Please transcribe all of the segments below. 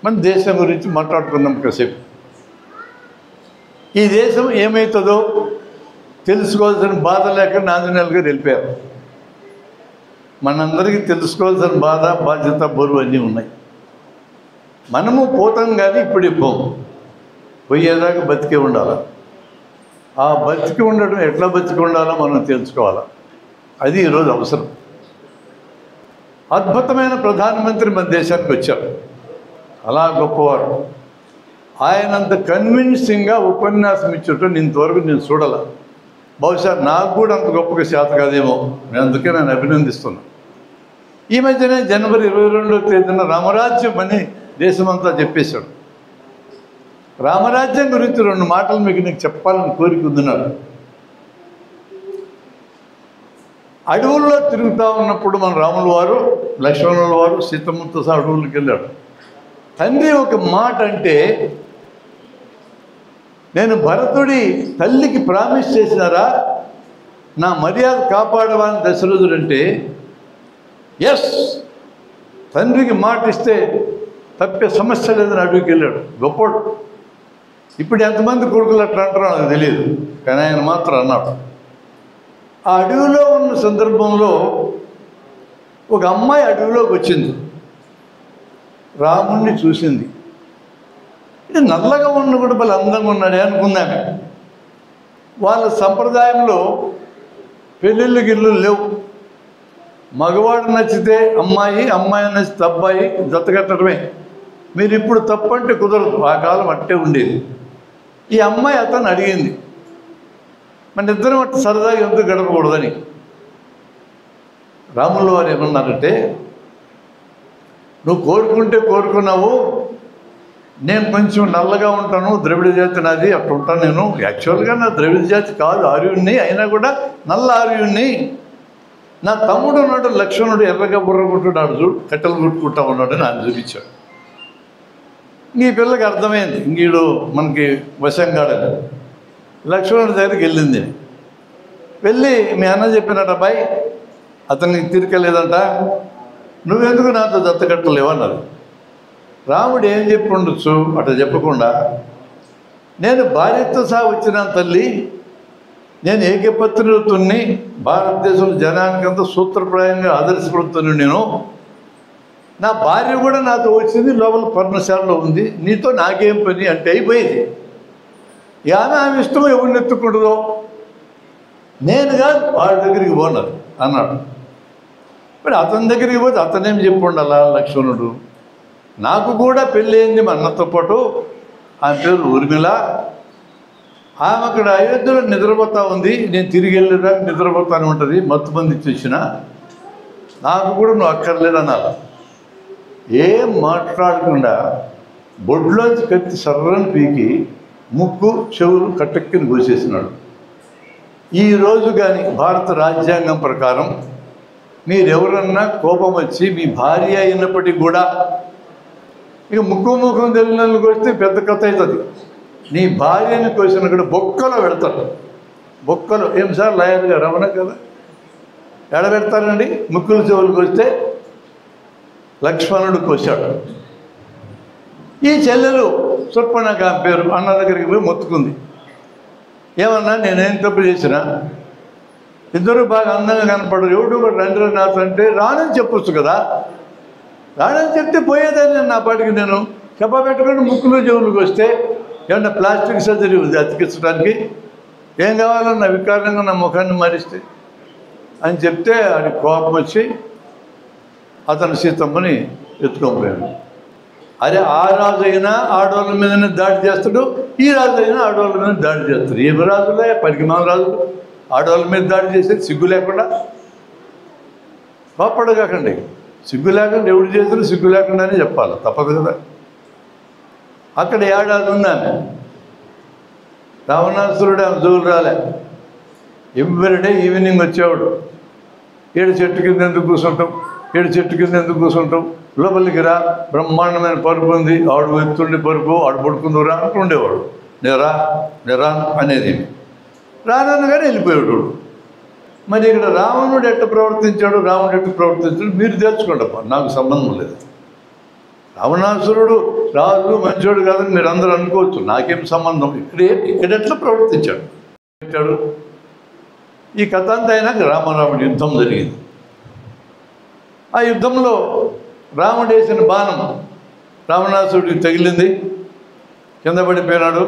మన దేశం గురించి మాట్లాడుకుందాం కాసేపు. ఈ దేశం ఏమవుతుందో తెలుసుకోవాల్సిన బాధ లేక ఆంజనేయులు గారు వెళ్ళిపోయారు. మనందరికీ తెలుసుకోవాల్సిన బాధ, బాధ్యత, బరువు అన్నీ ఉన్నాయి. మనము పోతాం కానీ ఇప్పుడు పోము. పోయేదాకా బతికే ఉండాలి. ఆ బతికి ఉండడం ఎట్లా బతికి ఉండాలో మనం తెలుసుకోవాలి. అది ఈరోజు అవసరం. అద్భుతమైన ప్రధానమంత్రి మన దేశానికి వచ్చారు. అలా గొప్పవారు. ఆయనంత కన్విన్సింగ్గా ఉపన్యాసం ఇచ్చటం ఇంతవరకు నేను చూడాల. బహుశా నాకు కూడా అంత గొప్పగా చేత కాదేమో. అందుకే నేను అభినందిస్తున్నాను. ఈ మధ్యనే జనవరి 22వ తేదీన రామరాజ్యం అని దేశమంతా చెప్పేశాడు. రామరాజ్యం గురించి 2 మాటలు మీకు నేను చెప్పాలని కోరిక ఉంది నాకు. అడవుల్లో తిరుగుతూ ఉన్నప్పుడు మన రాముల వారు, లక్ష్మణుల వారు సీతమ్మతో సహా అడవులకు వెళ్ళాడు. తండ్రి ఒక మాట అంటే, నేను భరతుడి తల్లికి ప్రామిస్ చేసినారా నా మర్యాద కాపాడవాలని దశరథుడు అంటే, ఎస్, తండ్రికి మాట ఇస్తే తప్పే సమస్య లేదని అడవికి వెళ్ళాడు. గొప్పడు. ఇప్పుడు ఎంతమంది కొడుకులు అట్లా అంటారో నాకు తెలియదు, కానీ ఆయన మాత్రం అన్నాడు. ఆ అడవిలో ఉన్న సందర్భంలో ఒక అమ్మాయి అడవిలోకి వచ్చింది. రాముణ్ణి చూసింది. ఇది నల్లగా ఉన్న కూడా భలే అందంగా ఉన్నాడే అనుకుందామే. వాళ్ళ సంప్రదాయంలో పెళ్ళిళ్ళు గిళ్ళు లేవు. మగవాడు నచ్చితే అమ్మాయి, అమ్మాయి నచ్చితే అబ్బాయి జతకట్టడమే. మీరు ఇప్పుడు తప్పు అంటే కుదరదు. ఆ కాలం అట్టే ఉండేది. ఈ అమ్మాయి అతను అడిగింది, మన ఇద్దరం అట్టు సరదాగా ఎందుకు గడపకూడదని. రాముల వారు ఏమన్నారంటే, నువ్వు కోరుకుంటే కోరుకున్నావు, నేను కొంచెం నల్లగా ఉంటాను, ద్రవిడ జాతి నాది, అట్లా ఉంటాను నేను. యాక్చువల్గా నా ద్రవిడ జాతి కాదు, ఆర్యుణ్ణి, అయినా కూడా నల్ల ఆర్యుణ్ణి. నా తమ్ముడు ఉన్నాడు లక్ష్మణుడు, ఎర్రగా బుర్ర కొట్టున్నాడు చూడు, కట్టెలు కొట్టుకుంటా ఉన్నాడు అని ఆయన చూపించాడు. ఈ పిల్లకి అర్థమైంది ఇంకీడు మనకి వశంగాడని. లక్ష్మణుడి దగ్గరికి వెళ్ళింది. వెళ్ళి మీ అన్న చెప్పినట్టు, అబ్బాయి అతనికి తీరికలేదంట, నువ్వెందుకు నాతో దత్తకట్టలేవు అన్నారు. రాముడు ఏం చెప్పి ఉండొచ్చు, అట్లా చెప్పకుండా, నేను భార్యతో సహా వచ్చిన తల్లి, నేను ఏకపత్నితుణ్ణి, భారతదేశంలో జనానికంతా సూత్రప్రాయంగా ఆదర్శపడుతున్నా నేను. నా భార్య కూడా నాతో వచ్చింది, లోపల పర్ణశాలలో ఉంది, నీతో నాకేం పని అంటే అయిపోయింది. ఆమె ఇష్టం ఎవరిని ఎత్తుకుంటుందో, నేను కాదు వాడి దగ్గరికి పోన్నారు అన్నాడు. మరి అతని దగ్గరికి పోతే అతనేం చెప్పి ఉండాలా లక్ష్మణుడు, నాకు కూడా పెళ్ళి అయింది మా అన్నతో పాటు, ఆమె పేరు ఊర్మిళ, ఆమె అక్కడ అయోధ్యలో నిద్రపోతా ఉంది, నేను తిరిగి వెళ్ళేదాకా నిద్రపోతానే ఉంటుంది, మత్తుమంది చూసిన, నాకు కూడా నువ్వు అక్కర్లేదు అనాలి. ఏం మాట్లాడకుండా బొడ్లోంచి కత్తి సర్రని పీకి ముక్కు చెవులు కట్టెక్కిని కోసేసినాడు. ఈరోజు కానీ భారత రాజ్యాంగం ప్రకారం మీరెవరన్నా కోపం వచ్చి మీ భార్య అయినప్పటికీ కూడా, ఇక ముఖం తెలియని వస్తే పెద్ద కథ అవుతుంది. నీ భార్యని కోసిన కూడా బొక్కలో పెడతారు. బొక్కలో ఏం సార్ లాయర్ గారు అవునా కదా, ఎడబెడతారండి. ముక్కులు చెవులకు వస్తే లక్ష్మణుడు కోశాడు. ఈ చెల్లెలు సుర్పణఖ పేరు అన్న దగ్గరికి పోయి మొత్తుకుంది. ఏమన్నా నేనేం తప్పు చేసినా, ఇద్దరు బాగా అందంగా కనపడరు, ఎవడు కూడా రండి నాతో అంటే రానని చెప్పొచ్చు కదా. రానని చెప్తే పోయేదాన్ని నా పాటికి. నేను చెప్పబెట్టుకుని ముక్కులు చెవులకు వస్తే ఏమన్నా ప్లాస్టిక్ సర్జరీ ఉంది అతికించడానికి, ఏం కావాలన్నా వికారంగా నా ముఖాన్ని మారిస్తే అని చెప్తే అది కోపం వచ్చి అతను సీతమ్మని ఎత్తుకోపోయాడు. అరే ఆ రాజు అయినా ఆడవాళ్ళ మీదనే దాడి చేస్తాడు, ఈ రాజు అయినా ఆడవాళ్ళ మీద దాడి చేస్తాడు. ఏమి రాజులే పరిగమాల రాజులు ఆడవాళ్ళ మీద దాడి చేసేది సిగ్గు లేకుండా. కోపడగాకండి, సిగ్గు లేకుండా ఎవడు చేసినా సిగ్గు లేకుండానే చెప్పాలి, తప్పదు కదా. అక్కడ ఏడాది ఉందామె, రావణాసురుడు ఆమె జోలు రాలే. ఎవ్రీడే ఈవినింగ్ వచ్చేవాడు. ఏడు చెట్టు కింద ఎందుకు కూర్చుంటాం, ఏడు చెట్టు కింద ఎందుకు కూర్చుంటాం, లోపలికి రా, బ్రహ్మాండమైన పరుపు ఉంది, ఆడు ఎత్తుండి పరుపు, ఆడు పడుకుందురా అంటుండేవాడు. నేరా అనేది రానగానే వెళ్ళిపోయాడు. మరి ఇక్కడ రావణుడు ఎట్ట ప్రవర్తించాడు, రాముడు ఎట్టు ప్రవర్తించాడు మీరు తెలుసుకోండి అప్ప, నాకు సంబంధం లేదు. రావణాసురుడు రాజు మంచోడు కాదని మీరు అందరూ అనుకోవచ్చు, నాకేం సంబంధం, ఇక్కడెట్లా ప్రవర్తించాడు పెట్టాడు. ఈ కథ అంతా అయినాక రామరాముడి యుద్ధం జరిగింది. ఆ యుద్ధంలో రాముడు వేసిన బాణం రావణాసురుడికి తగిలింది, కింద పడిపోయినాడు.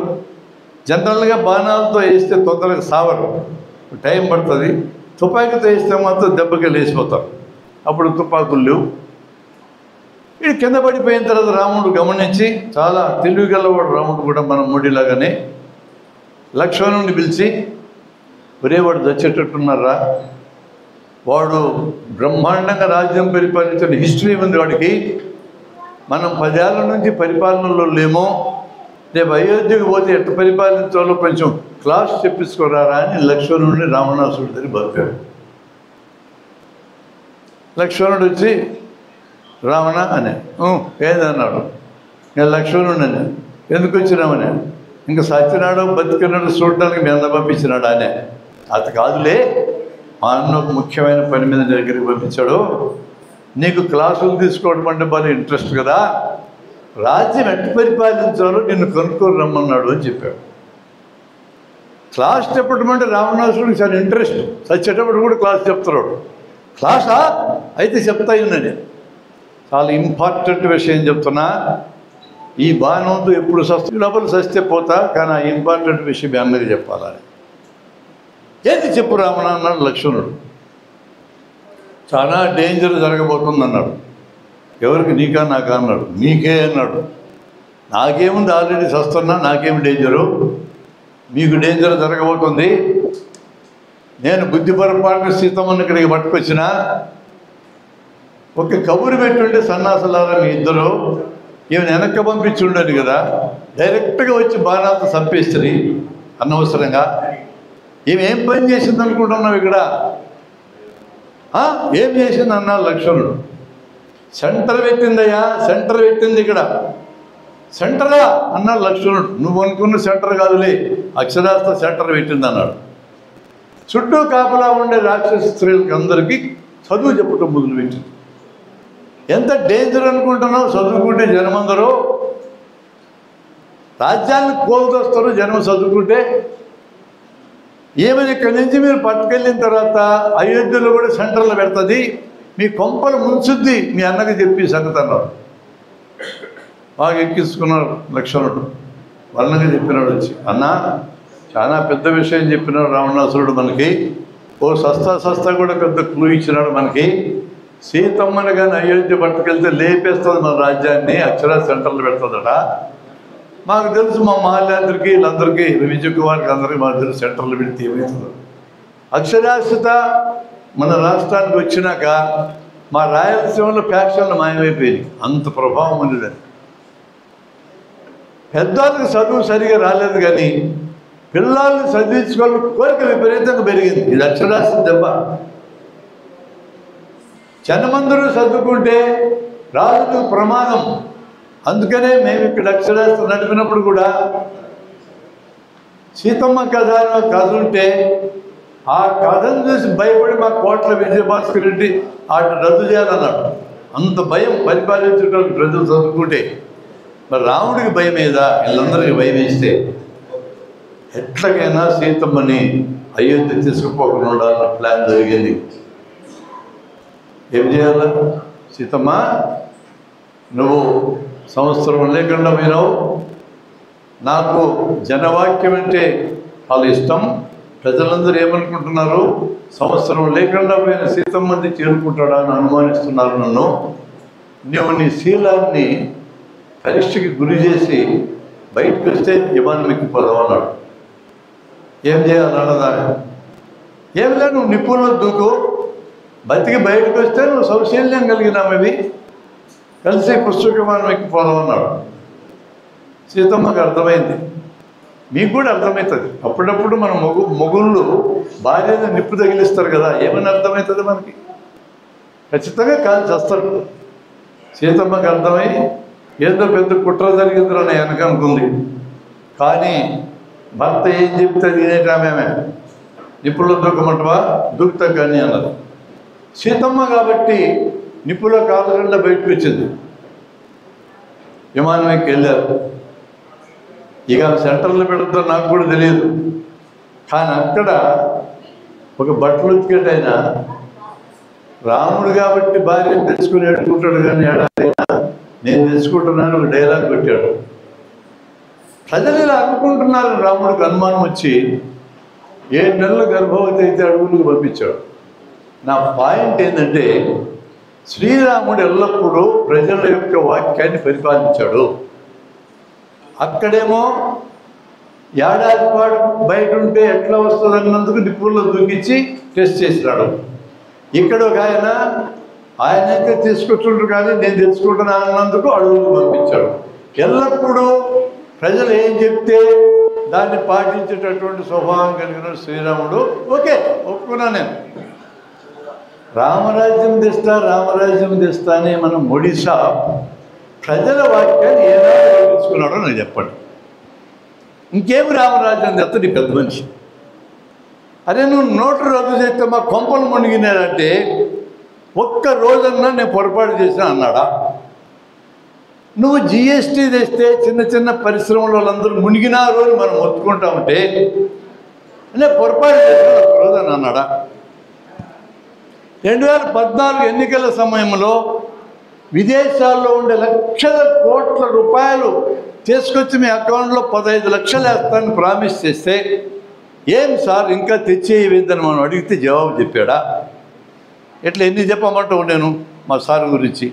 జనరల్గా బాణాలతో వేస్తే తొందరగా సావరు, టైం పడుతుంది. తుపాకీతో వేస్తే మాత్రం దెబ్బకి లేచిపోతారు, అప్పుడు తుపాకులు లేవు. ఇది కింద పడిపోయిన తర్వాత రాముడు గమనించి, చాలా తెలివిగలవాడు రాముడు కూడా మన మోడీలాగానే, లక్ష్మణుడిని పిలిచి, ఒరే వాడు చచ్చేటట్టున్నారా, వాడు బ్రహ్మాండంగా రాజ్యం పరిపాలించిన హిస్టరీ ఉంది వాడికి, మనం 10 ఏళ్ళ నుంచి పరిపాలనలో లేమో, రేపు అయోధ్యకు పోతే ఎట్లా పరిపాలించాలో కొంచెం క్లాస్ చెప్పించుకోరారా అని లక్ష్మణుడిని రావణాసురుడి దగ్గర బతికాడు. లక్ష్మణుడు వచ్చి రావణ అని ఏదన్నాడు. నేను లక్ష్మణుడు అని, ఎందుకు వచ్చినామని, ఇంకా సత్యనాడు బతికినాడు చూడడానికి మీ అందరూ పంపించినాడు అనే. అది కాదులే, మా అన్న ఒక ముఖ్యమైన పని మీద దగ్గరికి పంపించాడు, నీకు క్లాసులు తీసుకోవడం అంటే బాగా ఇంట్రెస్ట్ కదా, రాజ్యం ఎట్టు పరిపాలించాలో నిన్ను కనుక్కొని రమ్మన్నాడు అని చెప్పాడు. క్లాస్ చెప్పడం అంటే రావణాసుడికి చాలా ఇంట్రెస్ట్, చచ్చేటప్పుడు కూడా క్లాస్ చెప్తున్నాడు. క్లాసా అయితే చెప్తా ఉన్నది, చాలా ఇంపార్టెంట్ విషయం చెప్తున్నా, ఈ బాణంతో ఎప్పుడు లోపల సస్తే పోతా, కానీ ఆ ఇంపార్టెంట్ విషయం మీ అన్నకి చెప్పాలని. ఏది చెప్పు రావణ అన్నాడు లక్ష్మణుడు. చాలా డేంజర్ జరగబోతుంది అన్నాడు. ఎవరికి, నీకా నాకా అన్నాడు. నీకే అన్నాడు. నాకేముంది, ఆల్రెడీ చస్తున్నా, నాకేమి డేంజరు, మీకు డేంజర్ జరగబోతుంది. నేను బుద్ధి పొరపాటున సీతమ్మని ఇక్కడికి పట్టుకొచ్చిన, ఒక కబురు పెట్టుంటే సన్నాసులారా మీ ఇద్దరు, ఈమె వెనక్కి పంపించి ఉండదు కదా, డైరెక్ట్గా వచ్చి బాణాలతో చంపేస్తుంది అనవసరంగా. ఈమె ఏం పని చేసింది అనుకుంటున్నావు ఇక్కడ, ఏం చేసింది అన్నాడు లక్ష్మణుడు. సెంటర్ పెట్టిందయ్యా, సెంటర్ పెట్టింది ఇక్కడ. సెంటరా అన్నాడు లక్ష్మణుడు. నువ్వు అనుకున్న సెంటర్ కాదులే, అక్షరాస్త సెంటర్ పెట్టింది అన్నాడు. చుట్టూ కాపలా ఉండే రాక్షస స్త్రీలకి అందరికీ చదువు చెప్పటం మొదలుపెట్టింది. ఎంత డేంజర్ అనుకుంటున్నావు, చదువుకుంటే జనమందరూ రాజ్యాన్ని కోల్దొస్తారు జనం చదువుకుంటే. ఏమైనా ఇక్కడి నుంచి మీరు పట్టుకెళ్ళిన తర్వాత అయోధ్యలో కూడా సెంటర్లో పెడుతుంది, మీ కొంపలు ముంచుద్ది మీ అన్నకి చెప్పి సంగతి అన్నాడు. బాగా ఎక్కించుకున్నాడు లక్ష్మణుడు, వర్ణంగా చెప్పినాడు వచ్చి, అన్న చాలా పెద్ద విషయం చెప్పినాడు రావణాసురుడు మనకి, ఓ సస్తా కూడా పెద్ద క్లూ ఇచ్చినాడు మనకి. సీతమ్మని కానీ అయోధ్య పట్టుకెళ్తే లేపేస్తుంది మన రాజ్యాన్ని, అక్షరా సెంటర్లు పెడుతుందట. మాకు తెలుసు, మా మాల్యాందరికీ వీళ్ళందరికీ విజయ్ కుమార్కి అందరికీ మాకు తెలుసు సెంటర్లు పెడితే ఏమవుతుందో. అక్షరాస్యత మన రాష్ట్రానికి వచ్చినాక మా రాయలసీమలో ఫ్యాక్షన్లు మాయమైపోయింది, అంత ప్రభావం ఉండేది. పెద్దవాళ్ళకి చదువు సరిగా రాలేదు, కానీ పిల్లల్ని చదివించుకోవాలని కోరిక విపరీతంగా పెరిగింది. ఇది అక్షరాస్యత దెబ్బ. జనమందరూ చదువుకుంటే రాజుకు ప్రమాదం. అందుకనే మేము ఇక్కడ అక్షరాస్యత నడిపినప్పుడు కూడా సీతమ్మ కథ అని ఒక కథ ఉంటే, ఆ కథను చూసి భయపడి మా కోట్ల విజయభాస్కర్ రెడ్డి వాటిని రద్దు చేయాలన్నాడు. అంత భయం పరిపాలించడానికి ప్రజలు చదువుకుంటే. మరి రాముడికి భయం ఏదా, వీళ్ళందరికీ భయం వేస్తే ఎట్లాగైనా సీతమ్మని అయోధ్య తీసుకుపోకుండా ఉండాలన్న ప్లాన్ జరిగింది. ఏం చేయాల, సీతమ్మ నువ్వు సంవత్సరం లేకుండా పోయినావు, నాకు జనవాక్యం అంటే చాలా ఇష్టం, ప్రజలందరూ ఏమనుకుంటున్నారు, సంవత్సరం లేకుండా పోయిన సీతమ్మని చేరుకుంటాడా అని అనుమానిస్తున్నారు నన్ను. నువ్వు నీ శీలాన్ని పరీక్షకి గురి చేసి బయటకు వస్తే ఇవాళ మీకు పొదవన్నాడు. ఏం చేయాలన్నదా, ఏం లేదు, నువ్వు నిప్పుల్లో దూకు, బతికి బయటకు వస్తే నువ్వు సౌశల్యం కలిగినామవి కలిసి పుష్పకమానం ఎక్కిపోదామన్నాడు. సీతమ్మకు అర్థమైంది, మీకు కూడా అర్థమవుతుంది. అప్పుడప్పుడు మన మొగుళ్ళు భార్యను నిప్పు తగిలిస్తారు కదా, ఏమని అర్థమవుతుంది మనకి, ఖచ్చితంగా కాదు చేస్తారు. సీతమ్మకి అర్థమై ఏదో పెద్ద కుట్ర జరిగిందని వెనక అనుకుంది. కానీ భర్త ఏం చెప్తే తినేటామేమే, నిప్పుల్లో దూకమంటవా, దూకుతా కానీ అన్నది. సీతమ్మ కాబట్టి నిప్పులో కాలకుండా బయటకు వచ్చింది. విమానం ఎక్కి వెళ్ళారు. ఇక సెంటర్లో పెడుతుందో నాకు కూడా తెలియదు. కానీ అక్కడ ఒక బట్టలు ఉతికేటైనా రాముడు కాబట్టి భార్య తెచ్చుకుని ఎడుకుంటాడు, కానీ ఏడాదైనా నేను తెచ్చుకుంటున్నాను ఒక డైలాగ్ పెట్టాడు. ప్రజలు ఇలా అనుకుంటున్నారు. రాముడికి అనుమానం వచ్చి 7 నెలల గర్భవతి అయితే అడుగులకు పంపించాడు. నా పాయింట్ ఏంటంటే, శ్రీరాముడు ఎల్లప్పుడూ ప్రజల యొక్క వాక్యాన్ని పరిపాలించాడు. అక్కడేమో ఏడాది పాటు బయట ఉంటే ఎట్లా వస్తుంది అన్నందుకు నిప్పుల్లో దూకించి టెస్ట్ చేసినాడు. ఇక్కడ ఒక ఆయనైతే తీసుకొచ్చుంటారు, కానీ నేను తెచ్చుకుంటున్నాను అన్నందుకు అడుగులకు పంపించాడు. ఎల్లప్పుడూ ప్రజలు ఏం చెప్తే దాన్ని పాటించేటటువంటి స్వభావం కలిగిన శ్రీరాముడు. ఓకే, ఒప్పుకున్నా నేను. రామరాజ్యం తెస్తా అని మనం ఒడిశా ప్రజల వాక్యాన్ని ఏనాడు తెలుసుకున్నాడో నాకు చెప్పండి. ఇంకేమి రామరాజ్యం తెస్తా నీ పెద్ద మనిషి. అరే నువ్వు నోట్లు రద్దు చేస్తే మా కొంపలు మునిగినారంటే ఒక్క రోజన్నా నేను పొరపాటు చేసిన అన్నాడా? నువ్వు జిఎస్టీ తెస్తే చిన్న చిన్న పరిశ్రమల వాళ్ళందరూ మునిగినారు అని మనం ఒత్తుకుంటామంటే నేను పొరపాటు చేసిన ఒక్క రోజు అని అన్నాడా? 2014 ఎన్నికల సమయంలో విదేశాల్లో ఉండే లక్షల కోట్ల రూపాయలు తీసుకొచ్చి మీ అకౌంట్లో 15 లక్షలు వేస్తానని ప్రామిస్ చేస్తే, ఏం సార్ ఇంకా తెచ్చేయవేందని మనం అడిగితే జవాబు చెప్పాడా? ఎట్లా ఎన్ని చెప్పమంటావు నేను మా సార్ గురించి?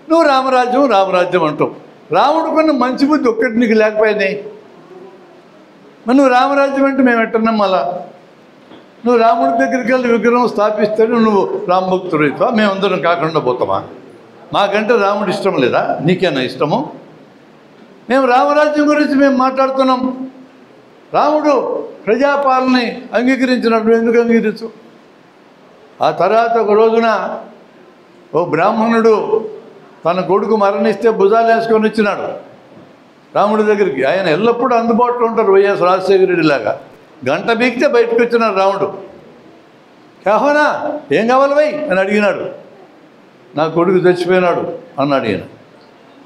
నువ్వు రామరాజ్యం అంటావు. రాముడు కొన్న మంచి బుద్ధి ఒక్కటి నీకు లేకపోయినాయి. మరి నువ్వు రామరాజ్యం అంటే మేము ఎట్టన్నాం? మళ్ళా నువ్వు రాముడి దగ్గరికి వెళ్ళి విగ్రహం స్థాపిస్తే నువ్వు రామభక్తుడు అవుతావా? మేమందరం కాకుండా పోతామా? మాకంటే రాముడు ఇష్టం లేదా? నీకేనా ఇష్టము? మేము రామరాజ్యం గురించి మేము మాట్లాడుతున్నాం. రాముడు ప్రజాపాలనని అంగీకరించినప్పుడు ఎందుకు అంగీకరించు? ఆ తర్వాత ఒక రోజున ఓ బ్రాహ్మణుడు తన కొడుకు మరణిస్తే భుజాలు వేసుకొని వచ్చినాడు రాముడి దగ్గరికి. ఆయన ఎల్లప్పుడూ అందుబాటులో ఉంటారు, వైఎస్ రాజశేఖర రెడ్డిలాగా. గంట బీకితే బయటకు వచ్చినాడు రాముడు. కాహోనా ఏం కావాలి వై అని అడిగినాడు. నా కొడుకు చచ్చిపోయినాడు అన్నాడు ఈయన.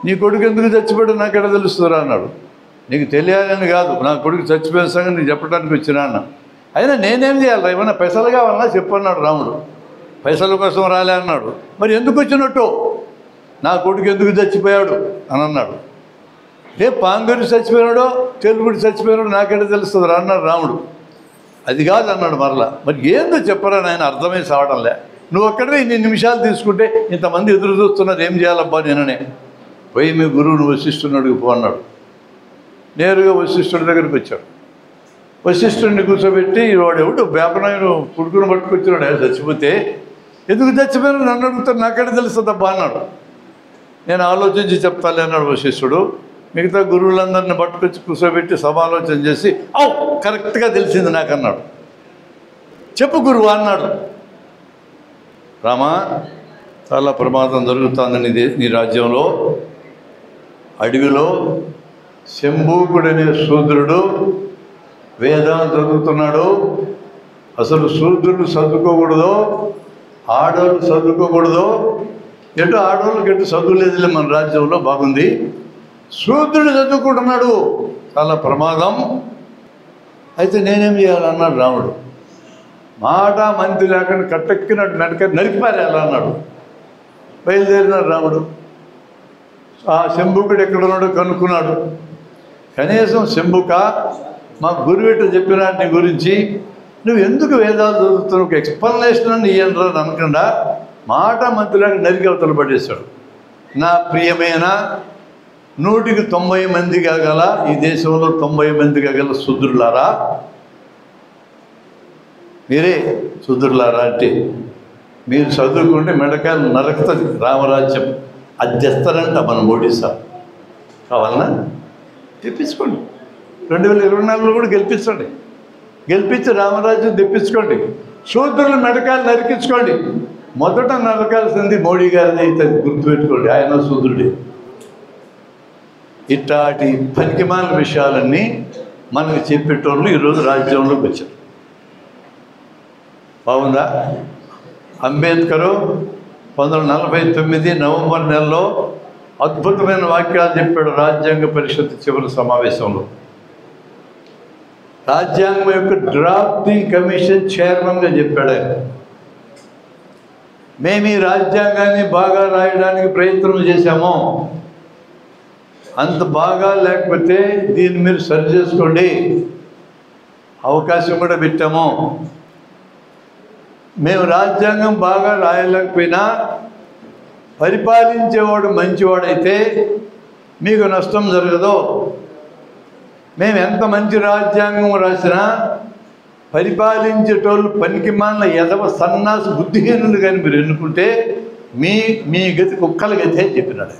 నీ కొడుకు ఎందుకు చచ్చిపోయాడు నాకెలా తెలుస్తుందా అన్నాడు. నీకు తెలియాలని కాదు, నా కొడుకు చచ్చిపోయిన సంగతి నీకు చెప్పడానికి వచ్చినా అన్న. అయినా నేనేం చేయాలి? ఏమన్నా పైసలు కావాలన్నా చెప్పన్నాడు రాముడు. పైసల కోసం రాలే అన్నాడు. మరి ఎందుకు వచ్చినట్టు? నా కొడుకు ఎందుకు చచ్చిపోయాడు అని అన్నాడు. పాంగరి చచ్చిపోయినాడో తెలుగుడి చచ్చిపోయినాడో నాకెలా తెలుస్తుంది రా అన్నాడు రాముడు. అది కాదు అన్నాడు మరలా. మరి ఏందో చెప్పరా నాయన, అర్థమై సావడంలే. నువ్వు అక్కడే ఇన్ని నిమిషాలు తీసుకుంటే ఇంతమంది ఎదురు చూస్తున్నారు, ఏం చేయాలబ్బా నేననే. పోయి మీ గురువును వశిష్ఠుని అడుగుపో అన్నాడు. నేరుగా వశిష్ఠుడి దగ్గరికి వచ్చాడు. వశిష్ఠుడిని కూర్చోబెట్టి వాడెవడు వేపనాయుడు కొడుకును పట్టుకొచ్చినాడు. చచ్చిపోతే ఎందుకు చచ్చిపోయినా నన్ను అడుగుతాడు, నాకెలా తెలుస్తుందబ్బా అన్నాడు. నేను ఆలోచించి చెప్తాలే అన్నాడు వశిష్ఠుడు. మిగతా గురువులందరిని పట్టుకొచ్చి కూర్చోబెట్టి సమాలోచన చేసి కరెక్ట్గా తెలిసింది నాకు అన్నాడు. చెప్పు గురువు అన్నాడు. రామా, చాలా ప్రమాదం జరుగుతుందని నీ రాజ్యంలో. అడవిలో శంభూకుడనే శూద్రుడు వేదాలు చదువుతున్నాడు. అసలు శూద్రుడు చదువుకోకూడదు, ఆడవాళ్ళు చదువుకోకూడదు. ఎటు ఆడవాళ్ళకి ఎటు చదువు లేదులే మన రాజ్యంలో, బాగుంది. శూద్రుడు చదువుకుంటున్నాడు, చాలా ప్రమాదం. అయితే నేనేం చేయాలన్నాడు రాముడు. మాట మంతి లేకుండా కట్టెక్కినట్టు నరికిపారేయాలి అన్నాడు. బయలుదేరినాడు రాముడు. ఆ శంభుకుడు ఎక్కడున్నాడో కనుక్కున్నాడు. కనీసం శంభుక, మా గురువేట చెప్పినా నీ గురించి, నువ్వు ఎందుకు వేదాలు చదువుతున్నావు ఒక ఎక్స్ప్లెనేషన్ అని ఇయ్యనరా అనకుండా మాట మంత్రిలాగా నరికి అవతల పడేశాడు. నా ప్రియమైన 100కి 90 మంది కాగల ఈ దేశంలో 90 మంది కాగల శూద్రులారా, మీరే శూద్రులారా అంటే మీరు చదువుకుంటే మెడకాయలు నరకుతుంది రామరాజ్యం. అది తెస్తారంట మనం ఒడిశా. కావాలన్నా తెప్పించుకోండి. 2024లో కూడా గెలిపించండి. గెలిపించి రామరాజ్యం తెప్పించుకోండి. శూద్రుల మెడకాయలు నరికించుకోండి. మొదట నరకాల్సింది మోడీ గారిని అయితే గుర్తుపెట్టుకోండి, ఆయన శూద్రుడే. ఇట్లాంటి పనికిమాల విషయాలన్నీ మనకు చెప్పేటోళ్ళు ఈరోజు రాజ్యంలోకి వచ్చారు. బాగుందా? అంబేద్కరు 1949 నవంబర్ నెలలో అద్భుతమైన వాక్యాలు చెప్పాడు రాజ్యాంగ పరిషత్ చివరి సమావేశంలో. రాజ్యాంగం యొక్క డ్రాఫ్టింగ్ కమిషన్ చైర్మన్గా చెప్పాడు ఆయన. మేము ఈ రాజ్యాంగాన్ని బాగా రాయడానికి ప్రయత్నం చేశాము, అంత బాగా లేకపోతే దీన్ని మీరు సరి చేసుకోండి, అవకాశం కూడా పెట్టాము. మేము రాజ్యాంగం బాగా రాయలేకపోయినా పరిపాలించేవాడు మంచివాడైతే మీకు నష్టం జరగదు. మేము ఎంత మంచి రాజ్యాంగం రాసినా పరిపాలించేటోళ్ళు పనికిమాలిన ఎదవ సన్నాసి బుద్ధిహీనులు కానీ మీరు ఎన్నుకుంటే మీ గతి కుక్కల గతి అని చెప్పినాడు.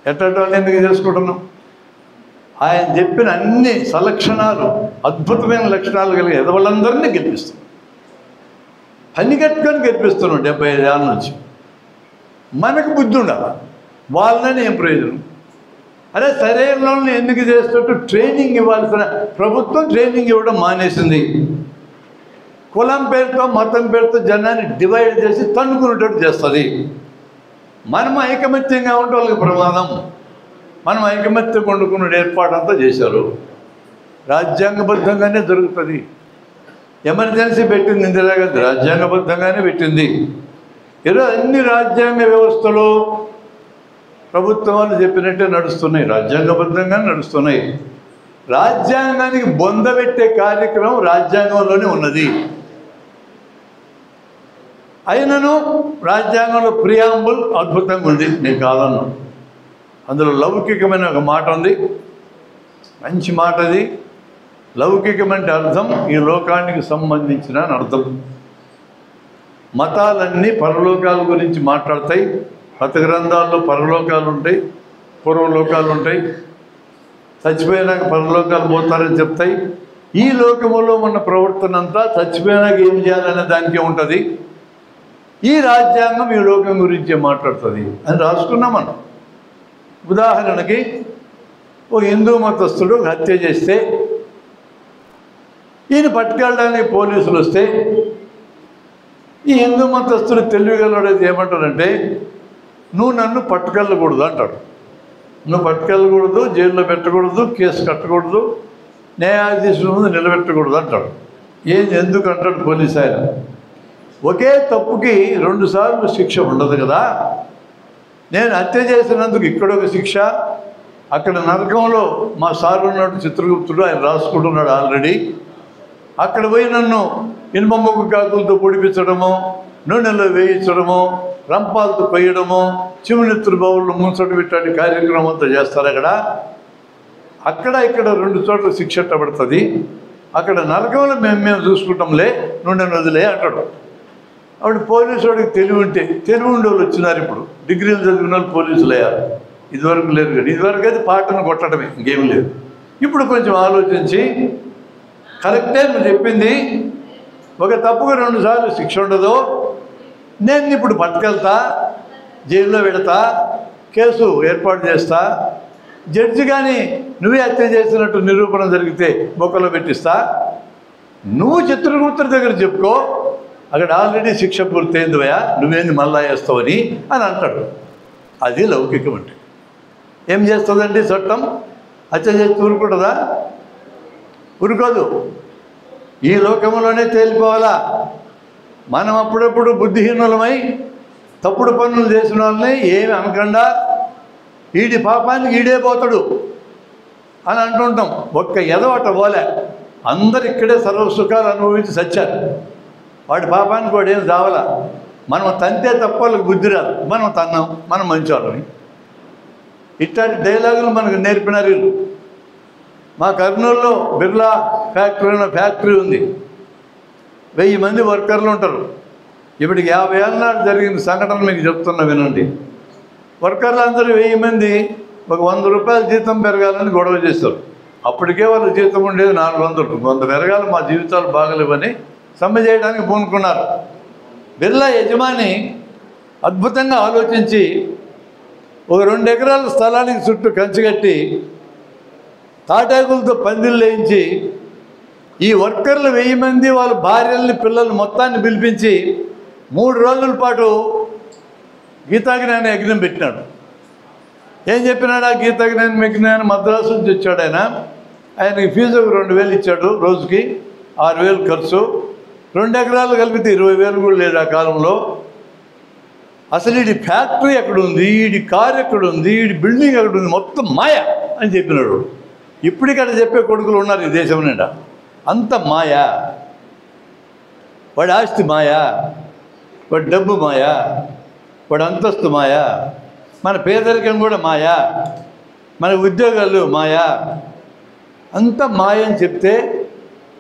ఎట్టోళ్ళు ఎందుకు చేసుకుంటున్నాం? ఆయన చెప్పిన అన్ని సలక్షణాలు, అద్భుతమైన లక్షణాలు కలిగి ఎదవలందరినీ గెలిపిస్తున్నాం. పని కట్టుకొని గెలిపిస్తున్నాం 75 ఏళ్ళ నుంచి. మనకు బుద్ధి ఉండాలి, వాళ్ళని ఏం ప్రయోజనం? అరే సరైన వాళ్ళని ఎందుకు చేస్తున్నట్టు ట్రైనింగ్ ఇవ్వాల్సిన ప్రభుత్వం ట్రైనింగ్ ఇవ్వడం మానేసింది. కులం పేరుతో మతం పేరుతో జనాన్ని డివైడ్ చేసి తన్నుకునేటట్టు చేస్తుంది. మనం ఐకమత్యంగా ఉంటే వాళ్ళకి ప్రమాదం. మనం ఐకమత్యం వండుకున్న ఏర్పాటు అంతా చేశారు. రాజ్యాంగబద్ధంగానే జరుగుతుంది. ఎమర్జెన్సీ పెట్టింది ఇందిరాగాంధీ, రాజ్యాంగబద్ధంగానే పెట్టింది. ఈరోజు అన్ని రాజ్యాంగ వ్యవస్థలు ప్రభుత్వాలు చెప్పినట్టే నడుస్తున్నాయి, రాజ్యాంగబద్ధంగా నడుస్తున్నాయి. రాజ్యాంగానికి బొందబెట్టే కార్యక్రమం రాజ్యాంగంలోనే ఉన్నది. అయినను రాజ్యాంగంలో ప్రియాంబుల్ అద్భుతంగా ఉంది, నేను కాదన్నా. అందులో లౌకికమైన ఒక మాట ఉంది, మంచి మాట. అది లౌకికమంటే అర్థం ఈ లోకానికి సంబంధించిన అర్థం. మతాలన్నీ పరలోకాల గురించి మాట్లాడతాయి. మత గ్రంథాల్లో పరలోకాలు ఉంటాయి, పూర్వలోకాలు ఉంటాయి, చచ్చిపోయినాక పరలోకాలు పోతారని చెప్తాయి. ఈ లోకములో ఉన్న ప్రవర్తన అంతా చచ్చిపోయినాక ఏం చేయాలనే దానికే ఉంటుంది. ఈ రాజ్యాంగం ఈ లోకం గురించే మాట్లాడుతుంది అని రాసుకున్నాం మనం. ఉదాహరణకి ఒక హిందూ మతస్థుడు హత్య చేస్తే ఈయన పట్టుకెళ్ళడానికి పోలీసులు వస్తే ఈ హిందూ మతస్థుడు తెలివిగలవాడైతే ఏమంటాడంటే, నువ్వు నన్ను పట్టుకెళ్ళకూడదు అంటాడు. నువ్వు పట్టుకెళ్ళకూడదు, జైల్లో పెట్టకూడదు, కేసు కట్టకూడదు, న్యాయాధీశుల ముందు నిలబెట్టకూడదు అంటాడు. ఎందుకు అంటాడు పోలీసు ఆయన? ఒకే తప్పుకి 2 సార్లు శిక్ష ఉండదు కదా. నేను హత్య చేసినందుకు ఇక్కడ ఒక శిక్ష, అక్కడ నరకంలో మా సార్ ఉన్నాడు చిత్రగుప్తుడు, ఆయన రాసుకుంటున్నాడు ఆల్రెడీ. అక్కడ పోయి నన్ను ఇనుప మొగ్గు కాకులతో పొడిపించడము, నూనెలో వేయించడము, రంపాలతో కొయ్యడము, చివునెత్తులు బావుల్లో ముంచడం ఇట్లాంటి కార్యక్రమం అంతా చేస్తారు. అక్కడ ఇక్కడ 2 చోట్ల శిక్ష పడుతుంది. అక్కడ నరకంలో మేము చూసుకుంటాంలే, నూనెను వదిలే అంటాడు. అప్పుడు పోలీసు వాడికి తెలివి ఉండేవాళ్ళు వచ్చినారు. ఇప్పుడు డిగ్రీలు చదివిన వాళ్ళు పోలీసులు అయ్యారు, ఇదివరకు లేరు కదా. ఇదివరకు అయితే పాటను కొట్టడమే, ఇంకేం లేదు. ఇప్పుడు కొంచెం ఆలోచించి కరెక్టే నువ్వు చెప్పింది, ఒక తప్పుకు 2 సార్లు శిక్ష ఉండదు, నేను ఇప్పుడు పట్టుకెళ్తా, జైల్లో పెడతా, కేసు ఏర్పాటు చేస్తా, జడ్జి కానీ నువ్వే హత్య చేసినట్టు నిరూపణ జరిగితే బొక్కలో పెట్టిస్తా, నువ్వు చిత్రగుప్తుడి దగ్గర చెప్పుకో, అక్కడ ఆల్రెడీ శిక్ష పూర్తయింది భయా, నువ్వేంది మళ్ళా వేస్తావని అని అంటాడు. అది లౌకికం అంటే. ఏం చేస్తుందండి చట్టం? హత్య చేసి ఊరుకుంటుందా? ఊరుకోదు. ఈ లోకంలోనే తేలిపోవాలా. మనం అప్పుడప్పుడు బుద్ధిహీనులమై తప్పుడు పనులు చేసిన వాళ్ళని ఏమి అనకుండా ఈడి పాపానికి ఈడే పోతాడు అని అంటుంటాం. ఒక్క ఎదవట పోలే, అందరు ఇక్కడే సర్వసుఖాలు అనుభవించి సచ్చారు. వాడి పాపానికి వాడు ఏం చావలా. మనం తంతే తప్ప వాళ్ళకి బుద్ధి రాదు, మనం తన్నాం, మనం మంచివాళ్ళని. ఇట్లాంటి డైలాగులు మనకు నేర్పినారు వీళ్ళు. మా కర్నూలులో బిర్లా ఫ్యాక్టరీ ఉంది, 1000 మంది వర్కర్లు ఉంటారు. ఇప్పటికి 50 ఏళ్ళ నాడు జరిగిన సంఘటన మీకు చెప్తున్నా వినండి. వర్కర్లు అందరూ 1000 మంది ఒక 100 రూపాయలు జీతం పెరగాలని గొడవ చేస్తారు. అప్పటికే వాళ్ళ జీతం ఉండేది 400. 100 పెరగాలి, మా జీవితాలు బాగలేవని సమ్మె చేయడానికి పూనుకున్నారు. బిర్లా యజమాని అద్భుతంగా ఆలోచించి ఒక 2 ఎకరాల స్థలానికి చుట్టూ కంచి కట్టి తాటాకులతో పందిళ్ళు వేయించి ఈ వర్కర్లు 1000 మంది వాళ్ళ భార్యల్ని పిల్లలు మొత్తాన్ని పిలిపించి 3 రోజుల పాటు గీతాజ్ఞాన యజ్ఞం పెట్టినాడు. ఏం చెప్పినాడు ఆ గీతకి నేను మెక్కినాను మద్రాసు నుంచి వచ్చాడు ఆయనకి ఫీజు 2,000 ఇచ్చాడు, రోజుకి 6,000 ఖర్చు. 2 ఎకరాలు కలిపితే 20,000 కూడా లేదు ఆ కాలంలో. అసలు వీడి ఫ్యాక్టరీ ఎక్కడుంది, వీడి కారు ఎక్కడుంది, వీడి బిల్డింగ్ ఎక్కడుంది, మొత్తం మాయ అని చెప్పినాడు. ఇప్పటికక్కడ చెప్పే కొడుకులు ఉన్నారు ఈ దేశం నిండా. అంత మాయా, వాడి ఆస్తి మాయా, వాడి డబ్బు మాయా, వాడి అంతస్తు మాయా, మన పేదరికం కూడా మాయా, మన ఉద్యోగాలు మాయా, అంత మాయ అని చెప్తే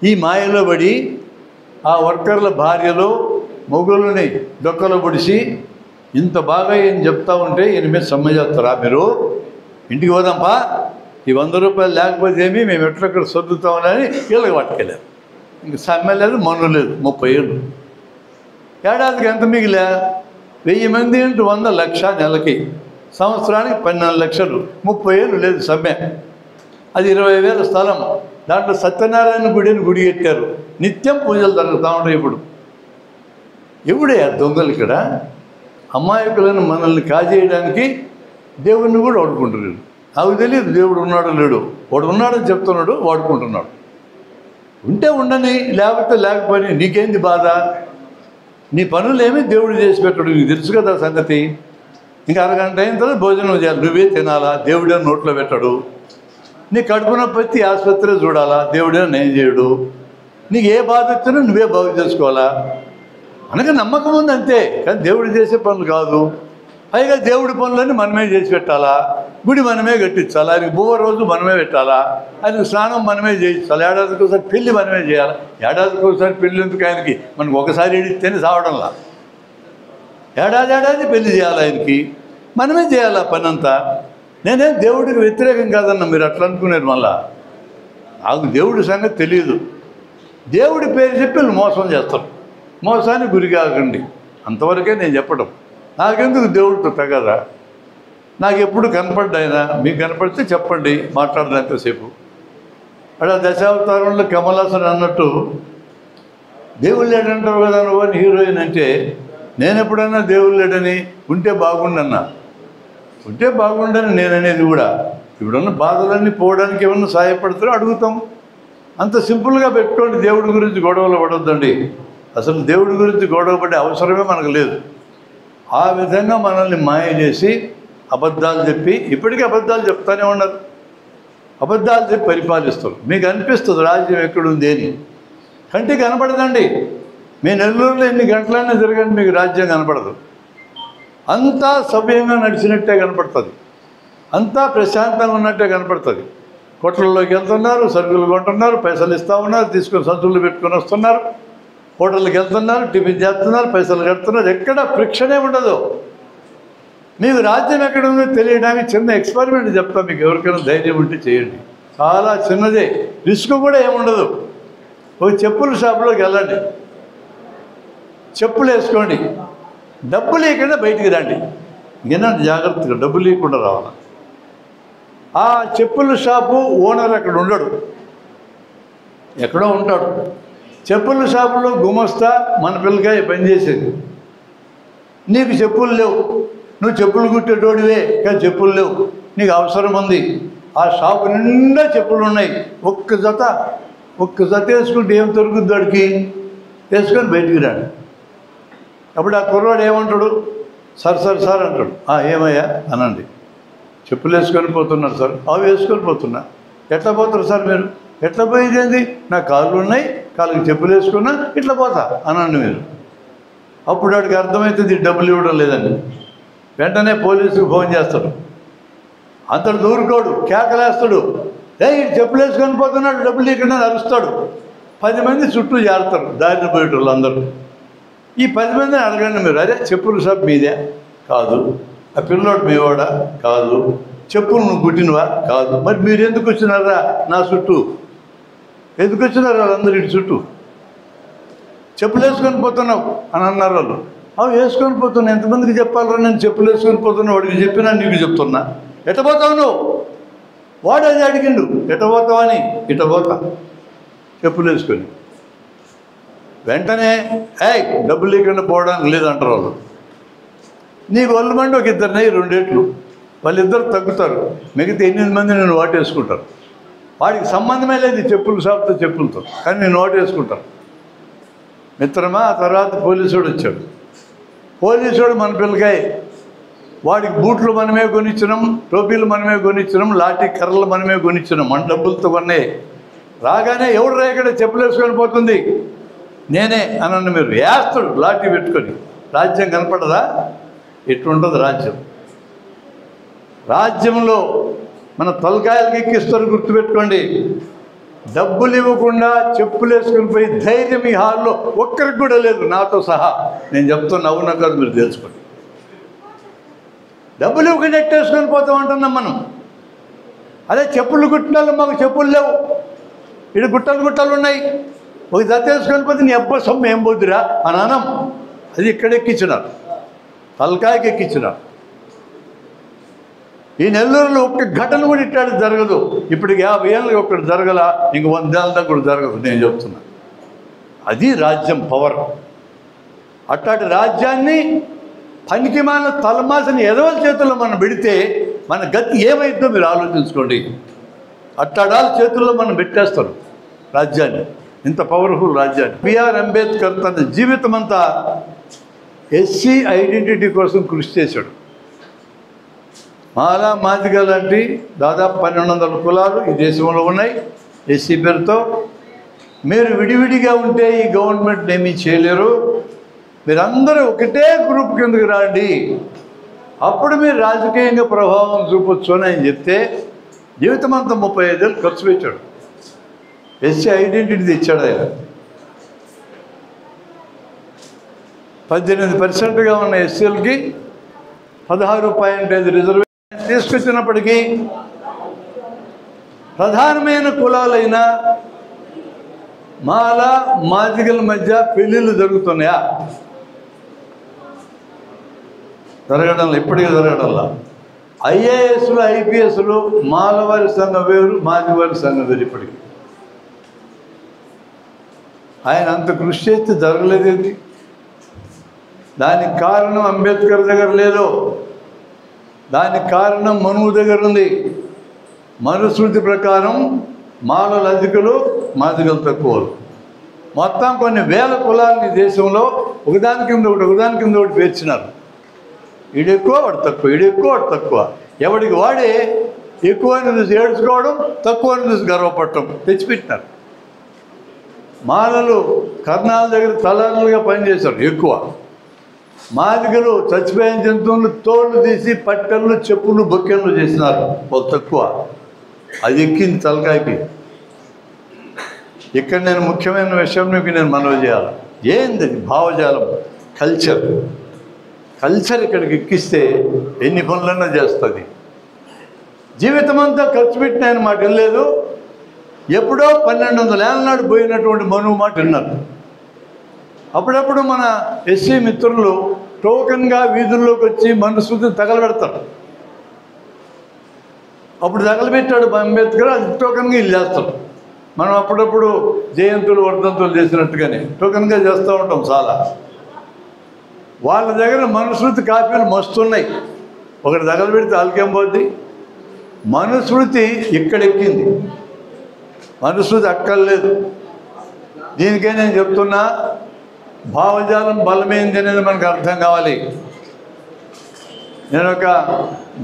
ఈ మాయలో పడి ఆ వర్కర్ల భార్యలు మొగులని డొక్కలో పొడిచి ఇంత బాగా ఏం చెప్తా ఉంటే ఈయన మీద సమ్మె చేస్తారా మీరు? ఇంటికి పోదాంపా, ఈ 100 రూపాయలు లేకపోతే ఏమి, మేము ఎట్లక్కడ సర్దుతామని వీళ్ళకి పట్టుకెళ్ళారు. ఇంక సమ్మె లేదు, మన్ను లేదు. 30 ఏళ్ళు. ఏడాదికి ఎంత మిగిలా? 1000 మంది ఇంటూ 100 లక్ష నెలకి, సంవత్సరానికి 12 లక్షలు. 30 ఏళ్ళు లేదు సమ్మె. అది 20,000 స్థలం. దాంట్లో సత్యనారాయణ గుడి కట్టారు. నిత్యం పూజలు జరుగుతూ ఉంటాయి. ఎప్పుడే దొంగలు ఇక్కడ అమాయకులను మనల్ని కాజేయడానికి దేవుడిని కూడా వాడుకుంటున్నాడు. నాకు తెలియదు దేవుడు ఉన్నాడో లేడు. వాడు ఉన్నాడని చెప్తున్నాడు, వాడుకుంటున్నాడు. ఉంటే ఉండని, లేకపోతే లేకపోయి నీకేంది బాధ? నీ పనులేమీ దేవుడు చేసి పెట్టాడు, నీకు తెలుసు కదా సంగతి. ఇంకా అరగంట అయిన తర్వాత భోజనం చేయాలి, నువ్వే తినాలా, దేవుడే నోట్లో పెట్టాడు. నీ కడుపు నొప్పి ఆసుపత్రి చూడాలా, దేవుడే నేను చేయడు. నీకు ఏ బాధ వచ్చినా నువ్వే బాగు చేసుకోవాలా. అనగా నమ్మకం ఉంది అంతే, కానీ దేవుడు చేసే పనులు కాదు. పైగా దేవుడి పనులన్నీ మనమే చేసి పెట్టాలా, గుడి మనమే కట్టించాలా, ఆయనకి బువ్వ రోజు మనమే పెట్టాలా, ఆయనకు స్నానం మనమే చేయించాలి, ఏడాదికి ఒకసారి పెళ్ళి మనమే చేయాలి. ఏడాదికి ఒకసారి పెళ్ళి ఎందుకు ఆయనకి? మనకు ఒకసారి ఇడిస్తేనే సావడంలా. ఏడాది పెళ్లి చేయాలి ఆయనకి, మనమే చేయాలి పని అంతా. నేనేం దేవుడికి వ్యతిరేకం కాదన్నా, మీరు అట్లా అనుకునేది. మళ్ళా నాకు దేవుడి సంగతి తెలియదు. దేవుడి పేరు చెప్పి వీళ్ళు మోసం చేస్తారు. మోసాన్ని గురి కాకండి, అంతవరకే నేను చెప్పడం. నాకెందుకు దేవుడితో తగదా? నాకు ఎప్పుడు కనపడ్డాయినా, మీకు కనపడితే చెప్పండి, మాట్లాడదంతసేపు. అలా దశావతారంలో కమలాసన్ అన్నట్టు దేవుడు లేడంటారు కదా నువ్వు అని హీరోయిన్ అంటే, నేను ఎప్పుడన్నా దేవుడు లేడని ఉంటే బాగుండన్నా, ఉంటే బాగుండని నేను అనేది కూడా. ఇప్పుడున్న బాధలన్నీ పోవడానికి ఏమన్నా సహాయపడతారో అడుగుతాం. అంత సింపుల్గా పెట్టుకోండి. దేవుడి గురించి గొడవలు పడొద్దండి. అసలు దేవుడి గురించి గొడవ పడే అవసరమే మనకు లేదు. ఆ విధంగా మనల్ని మాయ చేసి అబద్ధాలు చెప్పి, ఇప్పటికీ అబద్ధాలు చెప్తానే ఉన్నారు. అబద్ధాలు చెప్పి పరిపాలిస్తారు. మీకు అనిపిస్తుంది రాజ్యం ఎక్కడుంది అని. కంటికి కనపడదండి. మీ నెల్లూరులో ఎన్ని గంటలైనా తిరగండి, మీకు రాజ్యం కనపడదు. అంతా సవ్యంగా నడిచినట్టే కనపడుతుంది, అంతా ప్రశాంతంగా ఉన్నట్టే కనపడుతుంది. కొట్లలోకి వెళ్తున్నారు, సరుకులు కొంటున్నారు, పైసలు ఇస్తూ ఉన్నారు, తీసుకొని సంచులు పెట్టుకొని వస్తున్నారు, హోటల్కి వెళ్తున్నారు, టిఫిన్ చేస్తున్నారు, పైసలు కడుతున్నారు. ఎక్కడ ఫ్రిక్షనే ఉండదు. మీకు రాజ్యం ఎక్కడ ఉందో తెలియడానికి చిన్న ఎక్స్పెరిమెంట్ చెప్తాను. మీకు ఎవరికైనా ధైర్యం ఉంటే చేయండి. చాలా చిన్నదే, రిస్క్ కూడా ఏముండదు. ఒక చెప్పుల షాపులోకి వెళ్ళండి, చెప్పులు వేసుకోండి, డబ్బులు లేకుండా బయటికి రండి. వినండి జాగ్రత్తగా, డబ్బులు లేకుండా రావాలి. ఆ చెప్పుల షాపు ఓనర్ అక్కడ ఉండడు, ఎక్కడో ఉంటాడు. చెప్పుల షాపులో గుమస్తా మన పిల్లకాయ పనిచేసేది. నీకు చెప్పులు లేవు, నువ్వు చెప్పులు కుట్టేటోడివే, కానీ చెప్పులు లేవు, నీకు అవసరం ఉంది. ఆ షాపు నిండా చెప్పులు ఉన్నాయి. ఒక్క జత వేసుకుంటే ఏం దొరుకుద్ది వాడికి? వేసుకొని బయటికి రాడు. అప్పుడు ఆ కుర్రాడు ఏమంటాడు? సార్ అంటాడు. ఏమయ్యా అనండి. చెప్పులు వేసుకొని పోతున్నారు సార్. అవి వేసుకొని పోతున్నా. ఎట్లా పోతారు సార్ మీరు? ఎట్లా పోయేది? నా కాళ్ళు ఉన్నాయి, కాళ్ళకి చెప్పులు వేసుకున్నా, ఇట్లా పోతా అనండి మీరు. అప్పుడు వాడికి అర్థమవుతుంది డబ్బులు ఇవ్వడం లేదండి. వెంటనే పోలీసుకు ఫోన్ చేస్తాడు. అంతడు దూరుకోడు, కేకలేస్తాడు. చెప్పులు వేసుకొని పోతున్నాడు, డబ్బులు లేకుండా అరుస్తాడు. 10 మంది చుట్టూ చేరుతారు, దారిని పోయేటోళ్ళు అందరూ. ఈ 10 మందిని అడగండి మీరు. అరే చెప్పులు షాప్ మీదే? కాదు. ఆ పిల్లోడు మీవాడా? కాదు. చెప్పులు నువ్వు కుట్టినవా? కాదు. మరి మీరు ఎందుకు వచ్చినారా నా చుట్టూ? ఎందుకు వచ్చినారు వాళ్ళందరూ ఇటు చుట్టూ? చెప్పులు వేసుకొని పోతున్నావు అని అన్నారు వాళ్ళు. అవి వేసుకొని పోతున్నా, ఎంతమందికి చెప్పాలరా నేను చెప్పులు వేసుకొని పోతున్నా? వాడికి చెప్పినా నీకు చెప్తున్నా. ఎట్ట పోతావు నువ్వు? వాడు అది అడిగిండు, ఎట్ట పోతావు అని. ఇట్ట పోతా చెప్పులు వేసుకొని. వెంటనే డబ్బులు లేకుండా పోవడానికి లేదంటారు వాళ్ళు. నీకు ఒళ్ళు మండి ఒక 2 2 ఏట్లు వాళ్ళిద్దరు తగ్గుతారు, మిగతా 8 మంది నేను ఓటేసుకుంటారు. వాడికి సంబంధమే లేదు చెప్పులు షాప్తో చెప్పులతో, కానీ నేను ఓటేసుకుంటాను. మిత్రమా, ఆ తర్వాత పోలీసుడు వచ్చాడు. పోలీసుడు మన పిల్లకాయ, వాడికి బూట్లు మనమే కొనిచ్చినాం, టోపీలు మనమే కొనిచ్చినాం, లాఠీ కర్రలు మనమే కొనిచ్చినాం, మన డబ్బులతో కొన్నాయి. రాగానే ఎవడు రేగడ చెప్పులు వేసుకొని పోతుంది, నేనే అనండి. మీరు వేస్తాడు లాఠీ పెట్టుకొని. రాజ్యం కనపడదా? ఎట్లుంటుంది రాజ్యం? రాజ్యంలో మన తలకాయలకి ఎక్కిస్తారు, గుర్తుపెట్టుకోండి. డబ్బులు ఇవ్వకుండా చెప్పులు వేసుకుని పోయి ధైర్యం ఈ హాల్లో ఒక్కరికి కూడా లేదు, నాతో సహా. నేను చెప్తున్నా, అవునా కాదు మీరు తెలుసుకోండి. డబ్బులు ఇవ్వకుండా ఎట్టేసుకొని పోతాం అంటున్నాం మనం. అదే చెప్పులు గుట్టాలు, మాకు చెప్పులు లేవు, ఇటు గుట్టలు ఉన్నాయి, ఒక జత వేసుకొని పోతే నీ అబ్బా సొమ్ము ఏం పోద్దురా అని అనం. అది ఇక్కడ ఎక్కించినారు, తలకాయకి ఎక్కించినారు. ఈ నెల్లూరులో ఒక్క ఘటన కూడా ఇట్టాడు జరగదు. ఇప్పటికి 50 ఏళ్ళకి ఒక్కటి జరగల, ఇంక 100 ఏళ్ళ దాకా కూడా జరగదు. నేను చెప్తున్నా, అది రాజ్యం పవర్. అట్లాంటి రాజ్యాన్ని పనికిమాల తలమాసిన ఎదవల చేతుల్లో మనం పెడితే మన గతి ఏమైందో మీరు ఆలోచించుకోండి. అట్టాడాల చేతుల్లో మనం పెట్టేస్తారు రాజ్యాన్ని, ఇంత పవర్ఫుల్ రాజ్యాన్ని. బిఆర్ అంబేద్కర్ తన జీవితం అంతా ఎస్సీ ఐడెంటిటీ కోసం కృషి చేశాడు. మాలా మాదిగ లాంటి దాదాపు 1200 కులాలు ఈ దేశంలో ఉన్నాయి ఎస్సీ పేరుతో. మీరు విడివిడిగా ఉంటే ఈ గవర్నమెంట్ ఏమీ చేయలేరు, మీరందరూ ఒకటే గ్రూప్ కిందకి రండి, అప్పుడు మీరు రాజకీయంగా ప్రభావం చూపొచ్చు అని ఆయన చెప్తే జీవితం అంతా 35 ఏళ్ళు ఖర్చు పెట్టాడు. ఎస్సీ ఐడెంటిటీ తెచ్చాడు ఆయన. 18% ఉన్న ఎస్సీలకి 16.5 రిజర్వేషన్ తీసుకొచ్చినప్పటికీ ప్రధానమైన కులాలైన మాల మాదిగల మధ్య పెళ్ళిళ్ళు జరుగుతున్నాయా? జరగడంలో, ఇప్పటికీ జరగడంలా. ఐఏఎస్లు ఐపీఎస్లు మాలవారి సంఘం వేరు, మాదివారి సంఘం వేరు. ఇప్పటికీ ఆయన అంత కృషి చేస్తే జరగలేదేంటి? దానికి కారణం అంబేద్కర్ దగ్గర లేదు, దానికి కారణం మనువు దగ్గర ఉంది. మనుస్మృతి ప్రకారం మాలలు అధికులు, మాదిగలు తక్కువలు. మొత్తం కొన్ని వేల కులాలని దేశంలో ఒకదాని కింద ఒకటి పేర్చినారు. ఈడు ఎక్కువ, వాడు తక్కువ, ఈడు ఎక్కువ, వాడు తక్కువ. ఎవడికి వాడే ఎక్కువ అని చూసి ఏడ్చుకోవడం, తక్కువ అని చూసి గర్వపడటం తెచ్చిపెట్టినారు. మాలలు కర్ణాల దగ్గర తలారులుగా పనిచేశారు ఎక్కువ. మాదిగలు చచ్చిపోయిన జంతువులు తోళ్ళు తీసి పట్టెళ్ళు, చెప్పులు, బొక్కెళ్ళు చేసినారు వాళ్ళు తక్కువ. అది ఎక్కింది తలకాయకి. ఇక్కడ నేను ముఖ్యమైన విషయం మీకు నేను మనవి చేయాలి. ఏంది భావజాలం, కల్చర్ ఇక్కడికి ఎక్కిస్తే ఎన్ని పనులన్నా చేస్తుంది. జీవితం అంతా ఖర్చు పెట్టిన ఆయన మాట వినలేదు. ఎప్పుడో 1200 ఏళ్ళ నాడు పోయినటువంటి మనువు మాట విన్నారు. అప్పుడప్పుడు మన ఎస్సీ మిత్రులు టోకన్గా వీధుల్లోకి వచ్చి మనుస్మృతిని తగలబెడతారు. అప్పుడు తగలబెట్టాడు అంబేద్కర్, అది టోకన్గా ఇల్లు చేస్తాం. మనం అప్పుడప్పుడు జయంతులు, వర్ధంతులు చేసినట్టుగానే టోకన్గా చేస్తూ ఉంటాం చాలా. వాళ్ళ దగ్గర మనుస్మృతి కాపీలు మస్తున్నాయి. ఒకటి తగలబెడితే ఆల్కేం పోద్ది. మనుస్మృతి ఇక్కడెక్కింది, మనుస్మృతి అక్కర్లేదు. దీనికే నేను చెప్తున్నా, భావజాలం బలమైంది అనేది మనకు అర్థం కావాలి. నేను ఒక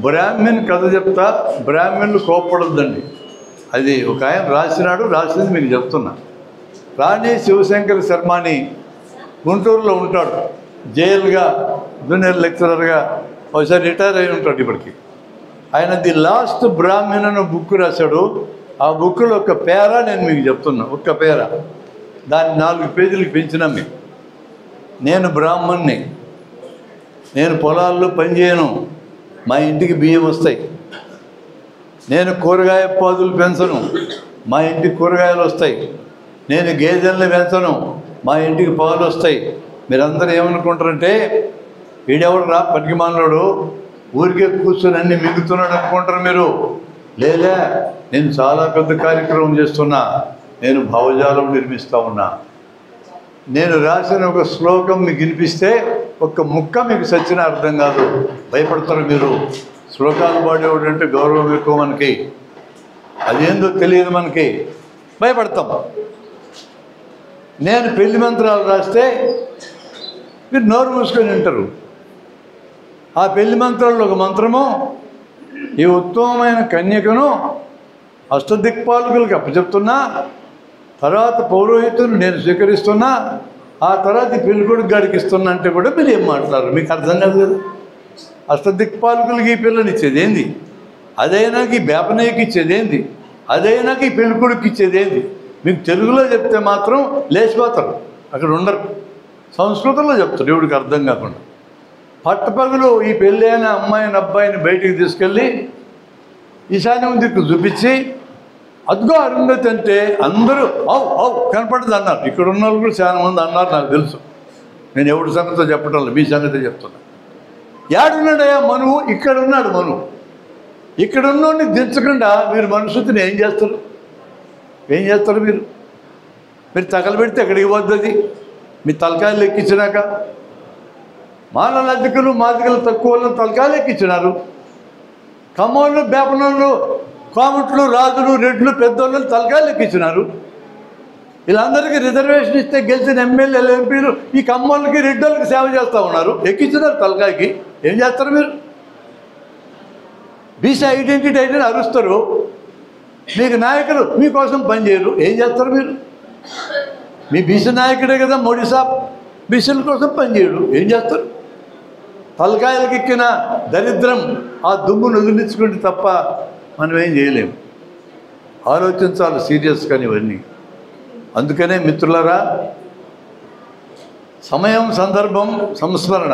బ్రాహ్మణ్ కథ చెప్తా, బ్రాహ్మణులు కోప్పడద్దండి. అది ఒక ఆయన రాసింది మీకు చెప్తున్నా. రాణి శివశంకర శర్మని గుంటూరులో ఉంటాడు, జైలుగా జూనియర్ లెక్చరర్గా. ఒకసారి రిటైర్ అయి ఉంటాడు ఇప్పటికి. ఆయన ది లాస్ట్ బ్రాహ్మణ్ అనే బుక్ రాశాడు. ఆ బుక్లో ఒక పేర నేను మీకు చెప్తున్నా, ఒక్క పేర. దాన్ని 4 పేజీలకు పెంచినా మీకు. నేను బ్రాహ్మణ్ణి, నేను పొలాల్లో పనిచేయను, మా ఇంటికి బియ్యం వస్తాయి. నేను కూరగాయ పాదులు పెంచను, మా ఇంటికి కూరగాయలు వస్తాయి. నేను గేదెల్ని పెంచను, మా ఇంటికి పాలు వస్తాయి. మీరందరూ ఏమనుకుంటారంటే, వీడెవడు రా పనికిమాలినోడు, ఊరికే కూర్చొని అన్ని మిగుతున్నాడు అనుకుంటారు మీరు. లేదా, నేను చాలా పెద్ద కార్యక్రమం చేస్తున్నా, నేను భావజాలం నిర్మిస్తూ ఉన్నా. నేను రాసిన ఒక శ్లోకం మీకు వినిపిస్తే ఒక్క ముక్క మీకు సచ్చిన అర్థం కాదు, భయపడతారు మీరు. శ్లోకాలు పాడేవాడు అంటే గౌరవం ఎక్కువ మనకి, అదేందో తెలియదు మనకి, భయపడతాం. నేను పెళ్లి మంత్రాలు రాస్తే మీరు నోరు మూసుకొని వింటారు. ఆ పెళ్లి మంత్రాల్లో ఒక మంత్రము ఈ ఉత్తమమైన కన్యకను అష్టదిక్పాలకులకు అప్పచెప్తున్నా, తర్వాత పౌరోహితులు నేను స్వీకరిస్తున్నా, ఆ తర్వాత పెళ్ళికొడుకు గాడికి ఇస్తున్నా అంటే కూడా మీరు ఏం మాట్లాడరు? మీకు అర్థం కాదు కదా. అష్టదిక్పాలకులకి ఈ పిల్లని ఇచ్చేది ఏంది? అదైనాక ఈ బేపనయ్యకి ఇచ్చేది ఏంది? అదైనాక ఈ పెళ్ళికొడుకు ఇచ్చేది ఏంది? మీకు తెలుగులో చెప్తే మాత్రం లేచిపోతారు, అక్కడ ఉండరు. సంస్కృతంలో చెప్తారు ఎవడికి అర్థం కాకుండా. పట్టపగలు ఈ పెళ్ళి అయిన అమ్మాయిని అబ్బాయిని బయటికి తీసుకెళ్ళి ఈశాన్యం దిక్కు చూపించి, అదిగో అరుంధతి అంటే అందరూ అవు కనపడదు అన్నారు. ఇక్కడ ఉన్న వాళ్ళు కూడా చాలా మంది అన్నారు, నాకు తెలుసు. నేను ఎవరి సంగతితో చెప్పడం లేదు, మీ సంగతి చెప్తున్నా. ఏడున్నాడయ్యా మనువు? ఇక్కడ ఉన్నాడు మనువు. ఇక్కడ ఉన్నోడిని దించకుండా మీరు మనుషుని ఏం చేస్తారు? ఏం చేస్తారు మీరు? మీరు తగలబెడితే ఎక్కడికి పోతుంది? మీ తలకాయలు ఎక్కించినాక మానవుల అధికులు మాదికలు తక్కువ వాళ్ళని తలకాయలు ఎక్కించినారు. కమ్మోళ్ళు బేపనోళ్ళు కోమట్లు రాజులు రెడ్లు పెద్దోళ్ళని తలకాయలు ఎక్కించినారు. వీళ్ళందరికీ రిజర్వేషన్ ఇస్తే గెలిచిన ఎమ్మెల్యేలు ఎంపీలు ఈ కమ్మోళ్ళకి రెడ్డోళ్ళకి సేవ చేస్తూ ఉన్నారు, ఎక్కించినారు తలకాయకి. ఏం చేస్తారు మీరు? బీసీ ఐడెంటిటీ అయితే అరుస్తారు, మీకు నాయకులు మీకోసం పనిచేయరు. ఏం చేస్తారు మీరు? మీ బీసీ నాయకుడే కదా మోడీ సాబ్, బీసీల కోసం పనిచేయడు. ఏం చేస్తారు? తలకాయలకి ఎక్కిన దరిద్రం ఆ దుమ్మును వదిలించుకుంటే తప్ప మనం ఏం చేయలేము. ఆలోచించాలి సీరియస్గా ఇవన్నీ. అందుకనే మిత్రులారా, సమయం సందర్భం సంస్మరణ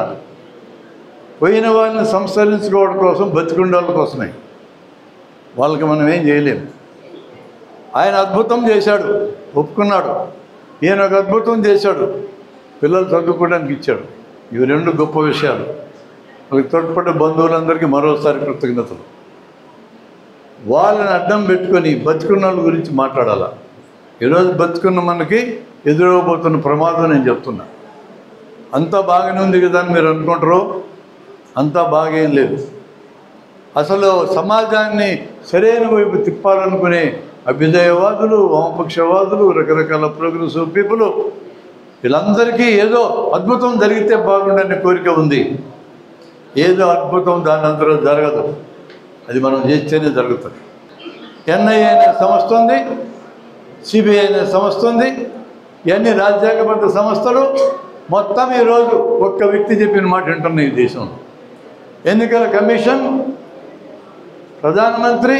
పోయిన వాళ్ళని సంస్కరించుకోవడం కోసం, బతికుండే వాళ్ళ కోసమే. వాళ్ళకి మనం ఏం చేయలేము. ఆయన అద్భుతం చేశాడు, ఒప్పుకున్నాడు. ఈయన ఒక అద్భుతం చేశాడు, పిల్లలు చదువుకోవడానికి ఇచ్చాడు. ఇవి రెండు గొప్ప విషయాలు. వాళ్ళకి తోడ్పడ్డ బంధువులందరికీ మరోసారి కృతజ్ఞతలు. వాళ్ళని అడ్డం పెట్టుకొని బతుకున్న వాళ్ళ గురించి మాట్లాడాలా. ఈరోజు బతుకున్న మనకి ఎదురవబోతున్న ప్రమాదం నేను చెప్తున్నా. అంతా బాగానే ఉంది కదా అని మీరు అనుకుంటారు, అంతా బాగేం లేదు. అసలు సమాజాన్ని సరైన వైపు తిప్పాలనుకునే అభ్యుదయవాదులు, వామపక్షవాదులు, రకరకాల ప్రోగ్రెసివ్ పీపుల్, వీళ్ళందరికీ ఏదో అద్భుతం జరిగితే బాగుండని కోరిక ఉంది. ఏదో అద్భుతం దాని అందరూ జరగదు, అది మనం చేస్తేనే జరుగుతుంది. ఎన్ఐఏ అనే సంస్థ ఉంది, సిబిఐ అనే సంస్థ ఉంది, ఇవన్నీ రాజ్యాంగబద్ధ సంస్థలు. మొత్తం ఈరోజు ఒక్క వ్యక్తి చెప్పిన మాట వింటున్నాయి ఈ దేశంలో. ఎన్నికల కమిషన్, ప్రధానమంత్రి,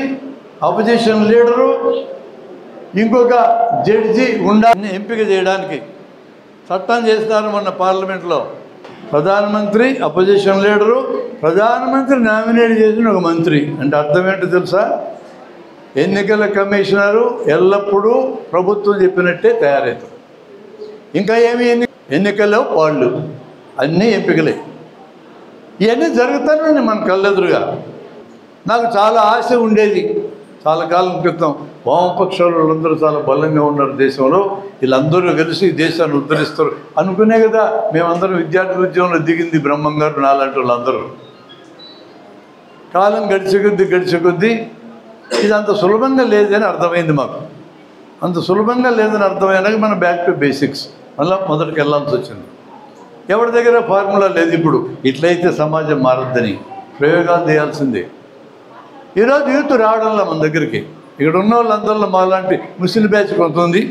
అపోజిషన్ లీడరు, ఇంకొక జడ్జి ఉండాలని ఎంపిక చేయడానికి చట్టం చేస్తున్నారు మొన్న పార్లమెంట్లో. ప్రధానమంత్రి, అపోజిషన్ లీడరు, ప్రధానమంత్రి నామినేట్ చేసిన ఒక మంత్రి. అంటే అర్థం ఏంటో తెలుసా? ఎన్నికల కమిషనరు ఎల్లప్పుడూ ప్రభుత్వం చెప్పినట్టే తయారవుతారు. ఇంకా ఏమి ఎన్నికల్లో వాళ్ళు అన్నీ ఎంపికలే. ఇవన్నీ జరుగుతానే మన కళ్ళెదురుగా. నాకు చాలా ఆశ ఉండేది చాలా కాలం క్రితం. వామపక్షాలు వాళ్ళందరూ చాలా బలంగా ఉన్నారు దేశంలో, వీళ్ళందరూ కలిసి దేశాన్ని ఉద్ధరిస్తారు అనుకునే కదా మేమందరం విద్యార్థి ఉద్యమంలో దిగింది. బ్రహ్మంగారు నాలాంటి వాళ్ళందరూ. కాలం గడిచే కొద్దీ ఇది అంత సులభంగా లేదని అర్థమైంది మాకు. అంత సులభంగా లేదని అర్థమైనాక మనం బ్యాక్ టు బేసిక్స్ మళ్ళీ మొదటికి వెళ్ళాల్సి వచ్చింది. ఎవరి దగ్గర ఫార్ములా లేదు. ఇప్పుడు ఇట్లయితే సమాజం మారద్దని ప్రయోగాలు చేయాల్సిందే. ఈరోజు యూత్ రావడంలో మన దగ్గరికి, ఇక్కడ ఉన్న వాళ్ళందరిలో మాలాంటి ముస్లిం బ్యాచ్ కొంత ఉంది,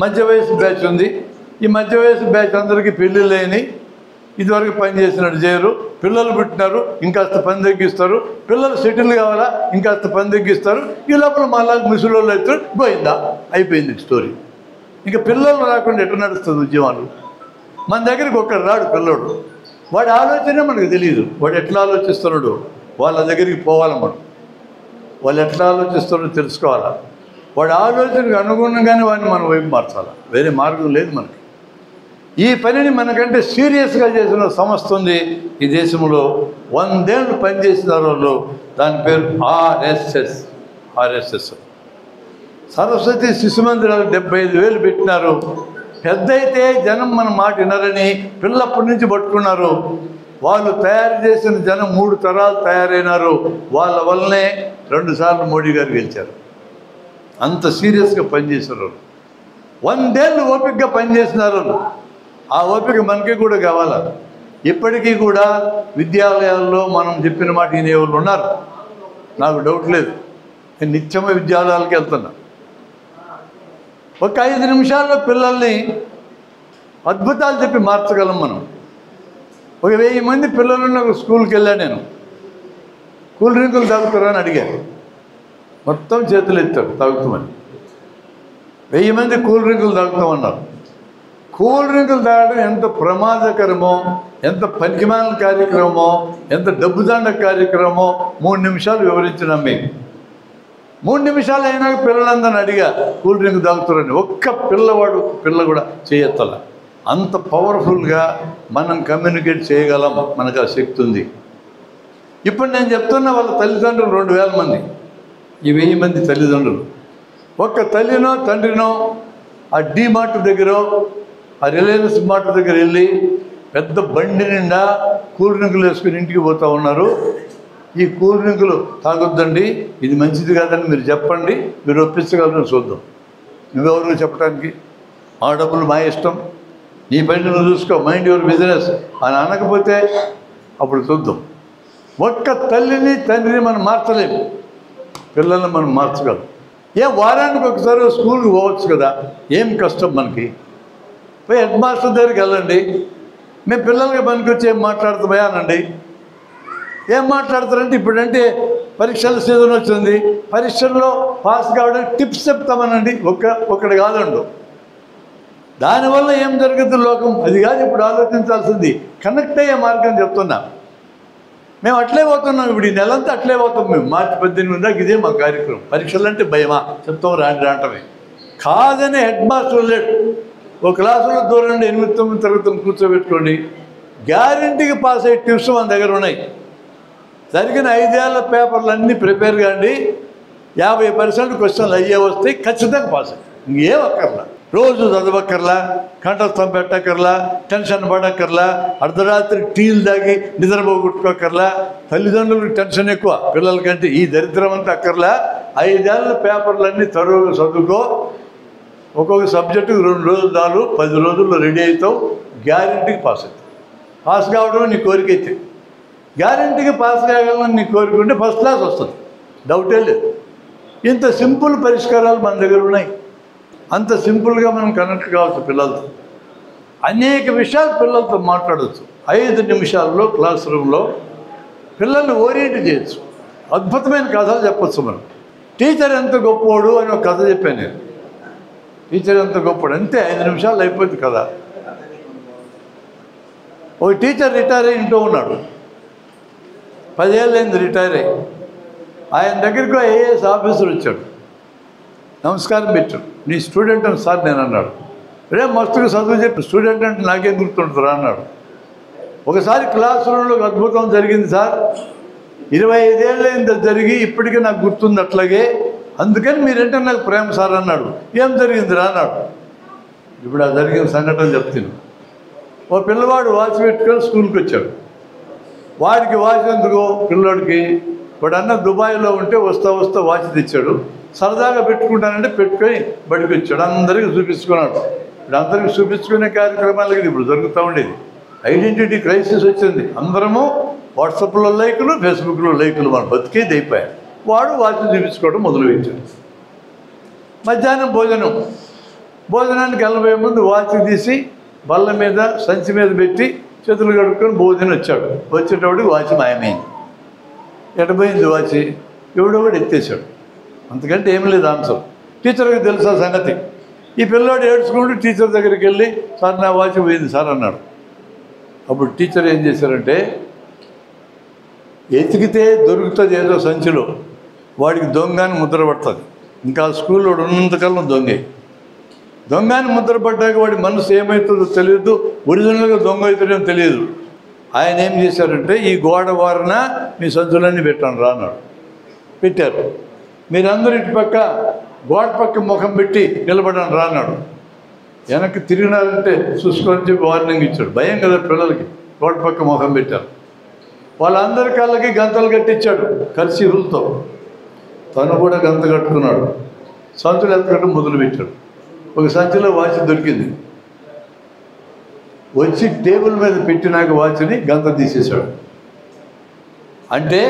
మధ్య వయసు బ్యాచ్ ఉంది. ఈ మధ్య వయసు బ్యాచ్ అందరికీ పెళ్ళిళ్ళు లేని, ఇదివరకు పని చేసినట్టు చేయరు. పిల్లలు పుట్టినారు, ఇంకాస్త పని తగ్గిస్తారు. పిల్లలు సెటిల్ కావాలా, ఇంకాస్త పని తగ్గిస్తారు. ఈ లోపల మళ్ళా ముసలోళ్ళు అవుతారు, పోయిందా, అయిపోయింది స్టోరీ. ఇంకా పిల్లలు రాకుండా ఎట్లా నడుస్తుంది ఉద్యమాలు? మన దగ్గరికి ఒక్కడు రాడు పిల్లోడు, వాడి ఆలోచనే మనకు తెలియదు. వాడు ఎట్లా ఆలోచిస్తున్నాడు, వాళ్ళ దగ్గరికి పోవాలి మనం. వాళ్ళు ఎట్లా ఆలోచిస్తారో తెలుసుకోవాలా. వాడి ఆలోచనకు అనుగుణంగానే వాడిని మనం వైపు మార్చాలి. వేరే మార్గం లేదు మనకి. ఈ పనిని మనకంటే సీరియస్గా చేసిన సంస్థ ఉంది ఈ దేశంలో. 100 ఏళ్ళు పనిచేసిన వాళ్ళు, దాని పేరు ఆర్ఎస్ఎస్. సరస్వతి శిశు మందిరాలు 75,000 పెట్టినారు. పెద్ద అయితే జనం మన మాట వినరని పిల్లప్పటి నుంచి పట్టుకున్నారు. వాళ్ళు తయారు చేసిన జనం 3 తరాలు తయారైనారు. వాళ్ళ వల్లనే 2 సార్లు మోడీ గారు గెలిచారు. అంత సీరియస్గా పనిచేశారు. 100 ఏళ్ళు ఓపికగా పనిచేసినారు. ఆ ఓపిక మనకి కూడా కావాలా? ఇప్పటికీ కూడా విద్యాలయాల్లో మనం చెప్పిన మాట వినేవాళ్ళు ఉన్నారు, నాకు డౌట్ లేదు. నేను నిత్యమే విద్యాలయాలకు వెళ్తున్నా. ఒక 5 నిమిషాల్లో పిల్లల్ని అద్భుతాలు చెప్పి మార్చగలం మనం. ఒక 1000 మంది పిల్లలున్న ఒక స్కూల్కి వెళ్ళాను నేను. కూల్ డ్రింకులు తాగుతారా అని అడిగాను. మొత్తం చేతులు ఎత్తారు తాగుతామని. 1000 మంది కూల్ డ్రింకులు తాగుతామన్నారు. కూల్ డ్రింకులు తాగడం ఎంత ప్రమాదకరమో, ఎంత పనికిమాలిన కార్యక్రమమో, ఎంత డబ్బుదండ కార్యక్రమమో 3 నిమిషాలు వివరించినాం మేము. 3 నిమిషాలు అయినాక పిల్లలందరిని అడిగా కూల్ డ్రింక్ తాగుతారని. ఒక్క పిల్ల కూడా చేయెత్తల. అంత పవర్ఫుల్గా మనం కమ్యూనికేట్ చేయగలం, మనకు ఆ శక్తి ఉంది. ఇప్పుడు నేను చెప్తున్న వాళ్ళ తల్లిదండ్రులు 2000 మంది, ఈ 1000 మంది తల్లిదండ్రులు. ఒక్క తల్లినో తండ్రినో ఆ డీ మార్ట్ దగ్గర, ఆ రిలయన్స్ మార్ట్ దగ్గర వెళ్ళి పెద్ద బండి నిండా కూల్ డ్రింకులు వేసుకుని ఇంటికి పోతూ ఉన్నారు. ఈ కూల్ డ్రింకులు తాగొద్దండి, ఇది మంచిది కాదని మీరు చెప్పండి, మీరు ఒప్పించగలరని చూద్దాం. నువ్వెవరు చెప్పడానికి? మా డబ్బులు మా ఇష్టం, నీ పని నువ్వు చూసుకో, మైండ్ యువర్ బిజినెస్ అని అనకపోతే అప్పుడు చూద్దాం. ఒక్క తల్లిని తండ్రిని మనం మార్చలేము, పిల్లల్ని మనం మార్చగలం. వారానికి ఒకసారి స్కూల్కి పోవచ్చు కదా, ఏం కష్టం మనకి? పోయి హెడ్ మాస్టర్ దగ్గరికి వెళ్ళండి, మేము పిల్లలకి పనికొచ్చి ఏం మాట్లాడుతామా అనండి. ఏం మాట్లాడతారంటే ఇప్పుడంటే పరీక్షల సీజన్ వచ్చింది, పరీక్షల్లో పాస్ కావడానికి టిప్స్ చెప్తామనండి. ఒకటి కాదండు. దానివల్ల ఏం జరుగుతుంది లోకం? అది కాదు ఇప్పుడు ఆలోచించాల్సింది. కనెక్ట్ అయ్యే మార్గం చెప్తున్నా. మేము అట్లే పోతున్నాం. ఇప్పుడు ఈ నెలంతా అట్లే పోతాం మేము. మార్చి 18 దాకా ఇదే మా కార్యక్రమం. పరీక్షలు అంటే భయమా? చెప్తాం రాంటమే కాదని హెడ్ మాస్టర్ లేడు. ఒక క్లాసులో దూరండి 8-9 తరగతులు కూర్చోబెట్టుకోండి, గ్యారంటీకి పాస్ అయ్యే టిప్స్ మన దగ్గర ఉన్నాయి. జరిగిన 5 ఏళ్ల పేపర్లు అన్నీ ప్రిపేర్ కాండి, 50% క్వశ్చన్లు అయ్యే వస్తాయి, ఖచ్చితంగా పాస్ అవుతాయి. ఇంకేం అక్కర్లా, రోజు చదవక్కర్లా, కంఠస్థం పెట్టక్కర్లా, టెన్షన్ పడక్కర్లా, అర్ధరాత్రి టీలు తాగి నిద్రపోగొట్టుకోకర్లా. తల్లిదండ్రులకు టెన్షన్ ఎక్కువ పిల్లలకంటే. ఈ దరిద్రం అంతా అక్కర్లా. 5 ఏళ్ల పేపర్లన్నీ తరువుగా చదువుకో. ఒక్కొక్క సబ్జెక్టుకు 2 రోజులు చాలు, 10 రోజుల్లో రెడీ అవుతావు, గ్యారంటీకి పాస్ అవుతావు. పాస్ కావడం నీ కోరిక అయితే, గ్యారంటీగా పాస్ కాగలని నీ కోరిక ఉంటే ఫస్ట్ క్లాస్ వస్తుంది, డౌటే లేదు. ఇంత సింపుల్ పరిష్కారాలు మన దగ్గర ఉన్నాయి. అంత సింపుల్గా మనం కనెక్ట్ కావచ్చు పిల్లలతో. అనేక విషయాలు పిల్లలతో మాట్లాడవచ్చు. 5 నిమిషాల్లో క్లాస్ రూమ్లో పిల్లల్ని ఓరియంట్ చేయొచ్చు. అద్భుతమైన కథలు చెప్పచ్చు మనం. టీచర్ ఎంత గొప్పోడు అని ఒక కథ చెప్పాను నేను. టీచర్ ఎంత గొప్పడు అంతే, 5 నిమిషాలు అయిపోయింది కదా. ఒక టీచర్ రిటైర్ అయ్యి ఇంట్లో ఉన్నాడు. 10 ఏళ్ళైంది రిటైర్ అయ్యి. ఆయన దగ్గరికి ఐఏఎస్ ఆఫీసర్ వచ్చాడు. నమస్కారం పెట్టాడు. నీ స్టూడెంట్ అని సార్ నేను అన్నాడు. రే మస్తుగా చదువు చెప్పి స్టూడెంట్ అంటే నాకేం గుర్తుంటుందిరా అన్నాడు. ఒకసారి క్లాస్ రూమ్లో అద్భుతం జరిగింది సార్, 25 ఏళ్ళైంది జరిగి ఇప్పటికీ నాకు గుర్తుంది అట్లాగే, అందుకని మీరంటే నాకు ప్రేమ సార్ అన్నాడు. ఏం జరిగిందిరా అన్నాడు. ఇప్పుడు ఆ జరిగిన సంఘటన చెప్తాను. ఓ పిల్లవాడు వాచ్ పెట్టుకొని స్కూల్కి వచ్చాడు. వాడికి వాచ్ ఎందుకు? పిల్లోడికి వాడు అన్న దుబాయ్లో ఉంటే వస్తా వాచ్ తెచ్చాడు. సరదాగా పెట్టుకుంటానంటే పెట్టుకొని బడికి వచ్చాడు. అందరికీ చూపించుకున్నాడు. ఇప్పుడు అందరికీ చూపించుకునే కార్యక్రమాలకి ఇప్పుడు జరుగుతూ ఉండేది. ఐడెంటిటీ క్రైసిస్ వచ్చింది. అందరము వాట్సాప్లో లైకులు, ఫేస్బుక్లో లైకులు, మన బతికేది అయిపోయాయి. వాడు వాచ్ చూపించుకోవడం మొదలుపెట్టాడు. మధ్యాహ్నం భోజనానికి వెళ్ళబోయే ముందు వాచ్ తీసి బల్ల మీద సంచి మీద పెట్టి చేతులు కడుక్కొని భోజనం వచ్చాడు. వచ్చేటప్పుడు వాచ్ మాయమైంది. ఎటపోయింది వాచ్? ఎవడో కూడా ఎత్తేసాడు. అంతకంటే ఏం లేదు ఆన్సర్. టీచర్కి తెలుసా సంగతి. ఈ పిల్లాడు ఏడ్చుకుంటూ టీచర్ దగ్గరికి వెళ్ళి సార్ నా వాచ్ పోయింది సార్ అన్నాడు. అప్పుడు టీచర్ ఏం చేశారంటే, ఎతికితే దొరుకుతుంది ఏదో సంచిలో, వాడికి దొంగని ముద్ర పడుతుంది. ఇంకా స్కూల్లో ఉన్నంతకాలం దొంగని ముద్ర పడ్డాక వాడి మనసు ఏమవుతుందో తెలియదు, ఒరిజినల్గా దొంగ అవుతుందేమో తెలియదు. ఆయన ఏం చేశారంటే, ఈ గోడ వారన మీ సంచులన్నీ పెట్టాను రా అన్నాడు. పెట్టారు. మీరందరూ ఇటు పక్క గోడ పక్క ముఖం పెట్టి నిలబడని రా అన్నాడు. వెనక్కి తిరిగినారంటే చూసుకొని చెప్పి వార్నింగ్ ఇచ్చాడు. భయం కదా పిల్లలకి. రోడ్డు పక్క ముఖం పెట్టారు. వాళ్ళందరి కళ్ళకి గంతలు కట్టించాడు కర్చీఫులతో. తను కూడా గంత కట్టుకున్నాడు. సంచులు ఎత్తకట్టడం మొదలుపెట్టాడు. ఒక సంచిలో వాచ్ దొరికింది. వచ్చి టేబుల్ మీద పెట్టినాక వాచ్ని గంత తీసేశాడు. అంటే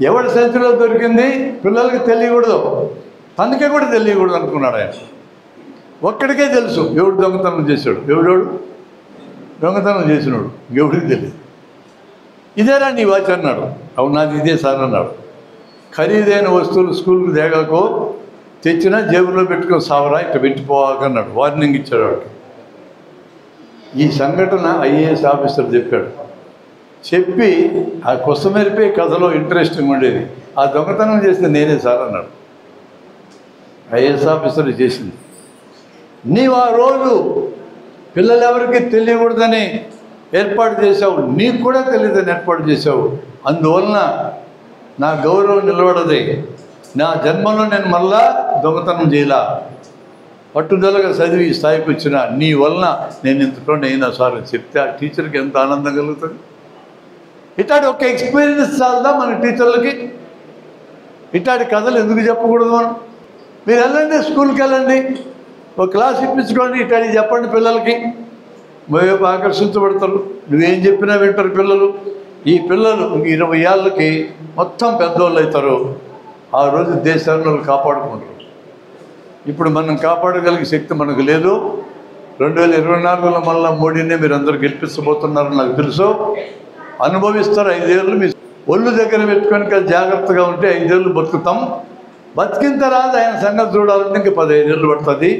ఎవరి సంచిలో దొరికింది పిల్లలకి తెలియకూడదు, తనకే కూడా తెలియకూడదు అనుకున్నాడు ఆయన. ఒక్కడికే తెలుసు ఎవడు దొంగతనం చేశాడు, ఎవడోడు దొంగతనం చేసినాడు, ఎవడికి తెలియదు. ఇదేరా నీ వాచ్ అన్నాడు. అవును నాది ఇదే సార్ అన్నాడు. ఖరీదైన వస్తువులు స్కూల్కి దేగాకో తెచ్చినా జేబులో పెట్టుకొని సావరా, ఇట్లా పెట్టిపోవాలన్నాడు. వార్నింగ్ ఇచ్చాడు వాడికి. ఈ సంఘటన ఐఏఎస్ ఆఫీసర్ చెప్పాడు. చెప్పి ఆ కొసమెరిపే కథలో ఇంట్రెస్టింగ్ ఉండేది. ఆ దొంగతనం చేస్తే నేనే సార్ అన్నాడు. ఐఏఎస్ ఆఫీసర్ చేసింది. నీవు ఆ రోజు పిల్లలు ఎవరికి తెలియకూడదని ఏర్పాటు చేశావు, నీకు కూడా తెలియదని ఏర్పాటు చేశావు. అందువలన నా గౌరవం నిలబడది. నా జన్మలో నేను మళ్ళా దొంగతనం చేయలా. పట్టుదలగా చదివి ఈ స్థాయికి వచ్చిన నీ వలన నేను ఇంతటోనే అయినా సార్ అని చెప్తే ఆ టీచర్కి ఎంత ఆనందం కలుగుతుంది. ఇట్లాంటి ఒక ఎక్స్పీరియన్స్ చాలదా మన టీచర్లకి? ఇట్లాంటి కథలు ఎందుకు చెప్పకూడదు మనం? మీరు వెళ్ళండి, స్కూల్కి వెళ్ళండి, ఒక క్లాస్ ఇప్పించుకోండి, ఇట్లాంటి చెప్పండి పిల్లలకి. మరోవైపు ఆకర్షించబడతారు. నువ్వేం చెప్పినా వింటారు పిల్లలు. ఈ పిల్లలు 20 ఏళ్ళకి మొత్తం పెద్దోళ్ళు అవుతారు. ఆ రోజు దేశాన్ని కాపాడుకుంటారు. ఇప్పుడు మనం కాపాడగలిగే శక్తి మనకు లేదు. 2024లో మళ్ళీ మోడీనే మీరు అందరూ గెలిపించబోతున్నారని నాకు తెలుసు. అనుభవిస్తారు 5 ఏళ్ళు. మీ ఒళ్ళు దగ్గర పెట్టుకొని జాగ్రత్తగా ఉంటే 5 ఏళ్ళు బతుకుతాం. బతికిన తర్వాత ఆయన సంగతి చూడాలంటే ఇంకా 15 ఏళ్ళు పడుతుంది.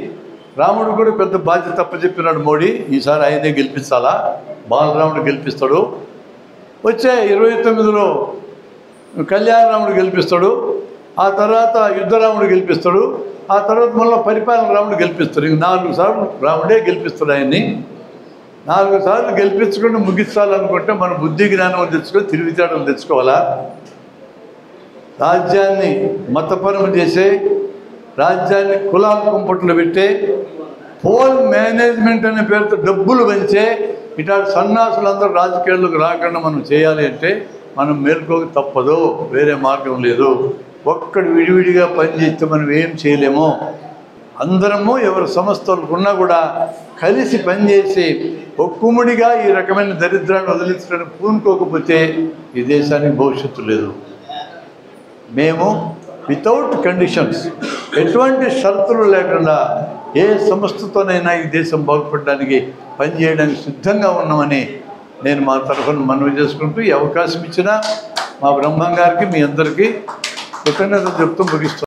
రాముడు కూడా పెద్ద బాధ్యత తప్పచెప్పినాడు మోడీ. ఈసారి ఆయనే గెలిపించాలా, బాలరాముడు గెలిపిస్తాడు. వచ్చే 29లో కళ్యాణరాముడు గెలిపిస్తాడు. ఆ తర్వాత యుద్ధరాముడు గెలిపిస్తాడు. ఆ తర్వాత మళ్ళీ పరిపాలన రాముడు గెలిపిస్తాడు. ఇంక 4 సార్లు రాముడే గెలిపిస్తాడు ఆయన్ని. 4 సార్లు గెలిపించుకుంటూ ముగించాలనుకుంటే మన బుద్ధి జ్ఞానం తెచ్చుకొని తిరిగితేటలు తెచ్చుకోవాలా? రాజ్యాన్ని మతపరం చేసే, రాజ్యాన్ని కులాల కుంపట్లు పెట్టే, పోల్ మేనేజ్మెంట్ అనే పేరుతో డబ్బులు పెంచే ఇట్లాంటి సన్నాసులందరూ రాజకీయాల్లోకి రాకుండా మనం చేయాలి అంటే మనం మేల్కోక తప్పదు. వేరే మార్గం లేదు. ఒక్కడు విడివిడిగా పనిచేస్తే మనం ఏం చేయలేము. అందరము ఎవరి సంస్థలకు ఉన్నా కూడా కలిసి పనిచేసి ఒక్కుముడిగా ఈ రకమైన దరిద్రాన్ని వదిలించడానికి పూనుకోకపోతే ఈ దేశానికి భవిష్యత్తు లేదు. మేము వితౌట్ కండిషన్స్, ఎటువంటి షరతులు లేకుండా ఏ సంస్థతోనైనా ఈ దేశం బాగుపడడానికి పనిచేయడానికి సిద్ధంగా ఉన్నామని నేను మా తరఫున మనవి చేసుకుంటూ ఈ అవకాశం ఇచ్చిన మా బ్రహ్మం గారికి, మీ అందరికీ కృతజ్ఞతలు చెప్తూ ముగిస్తున్నాను.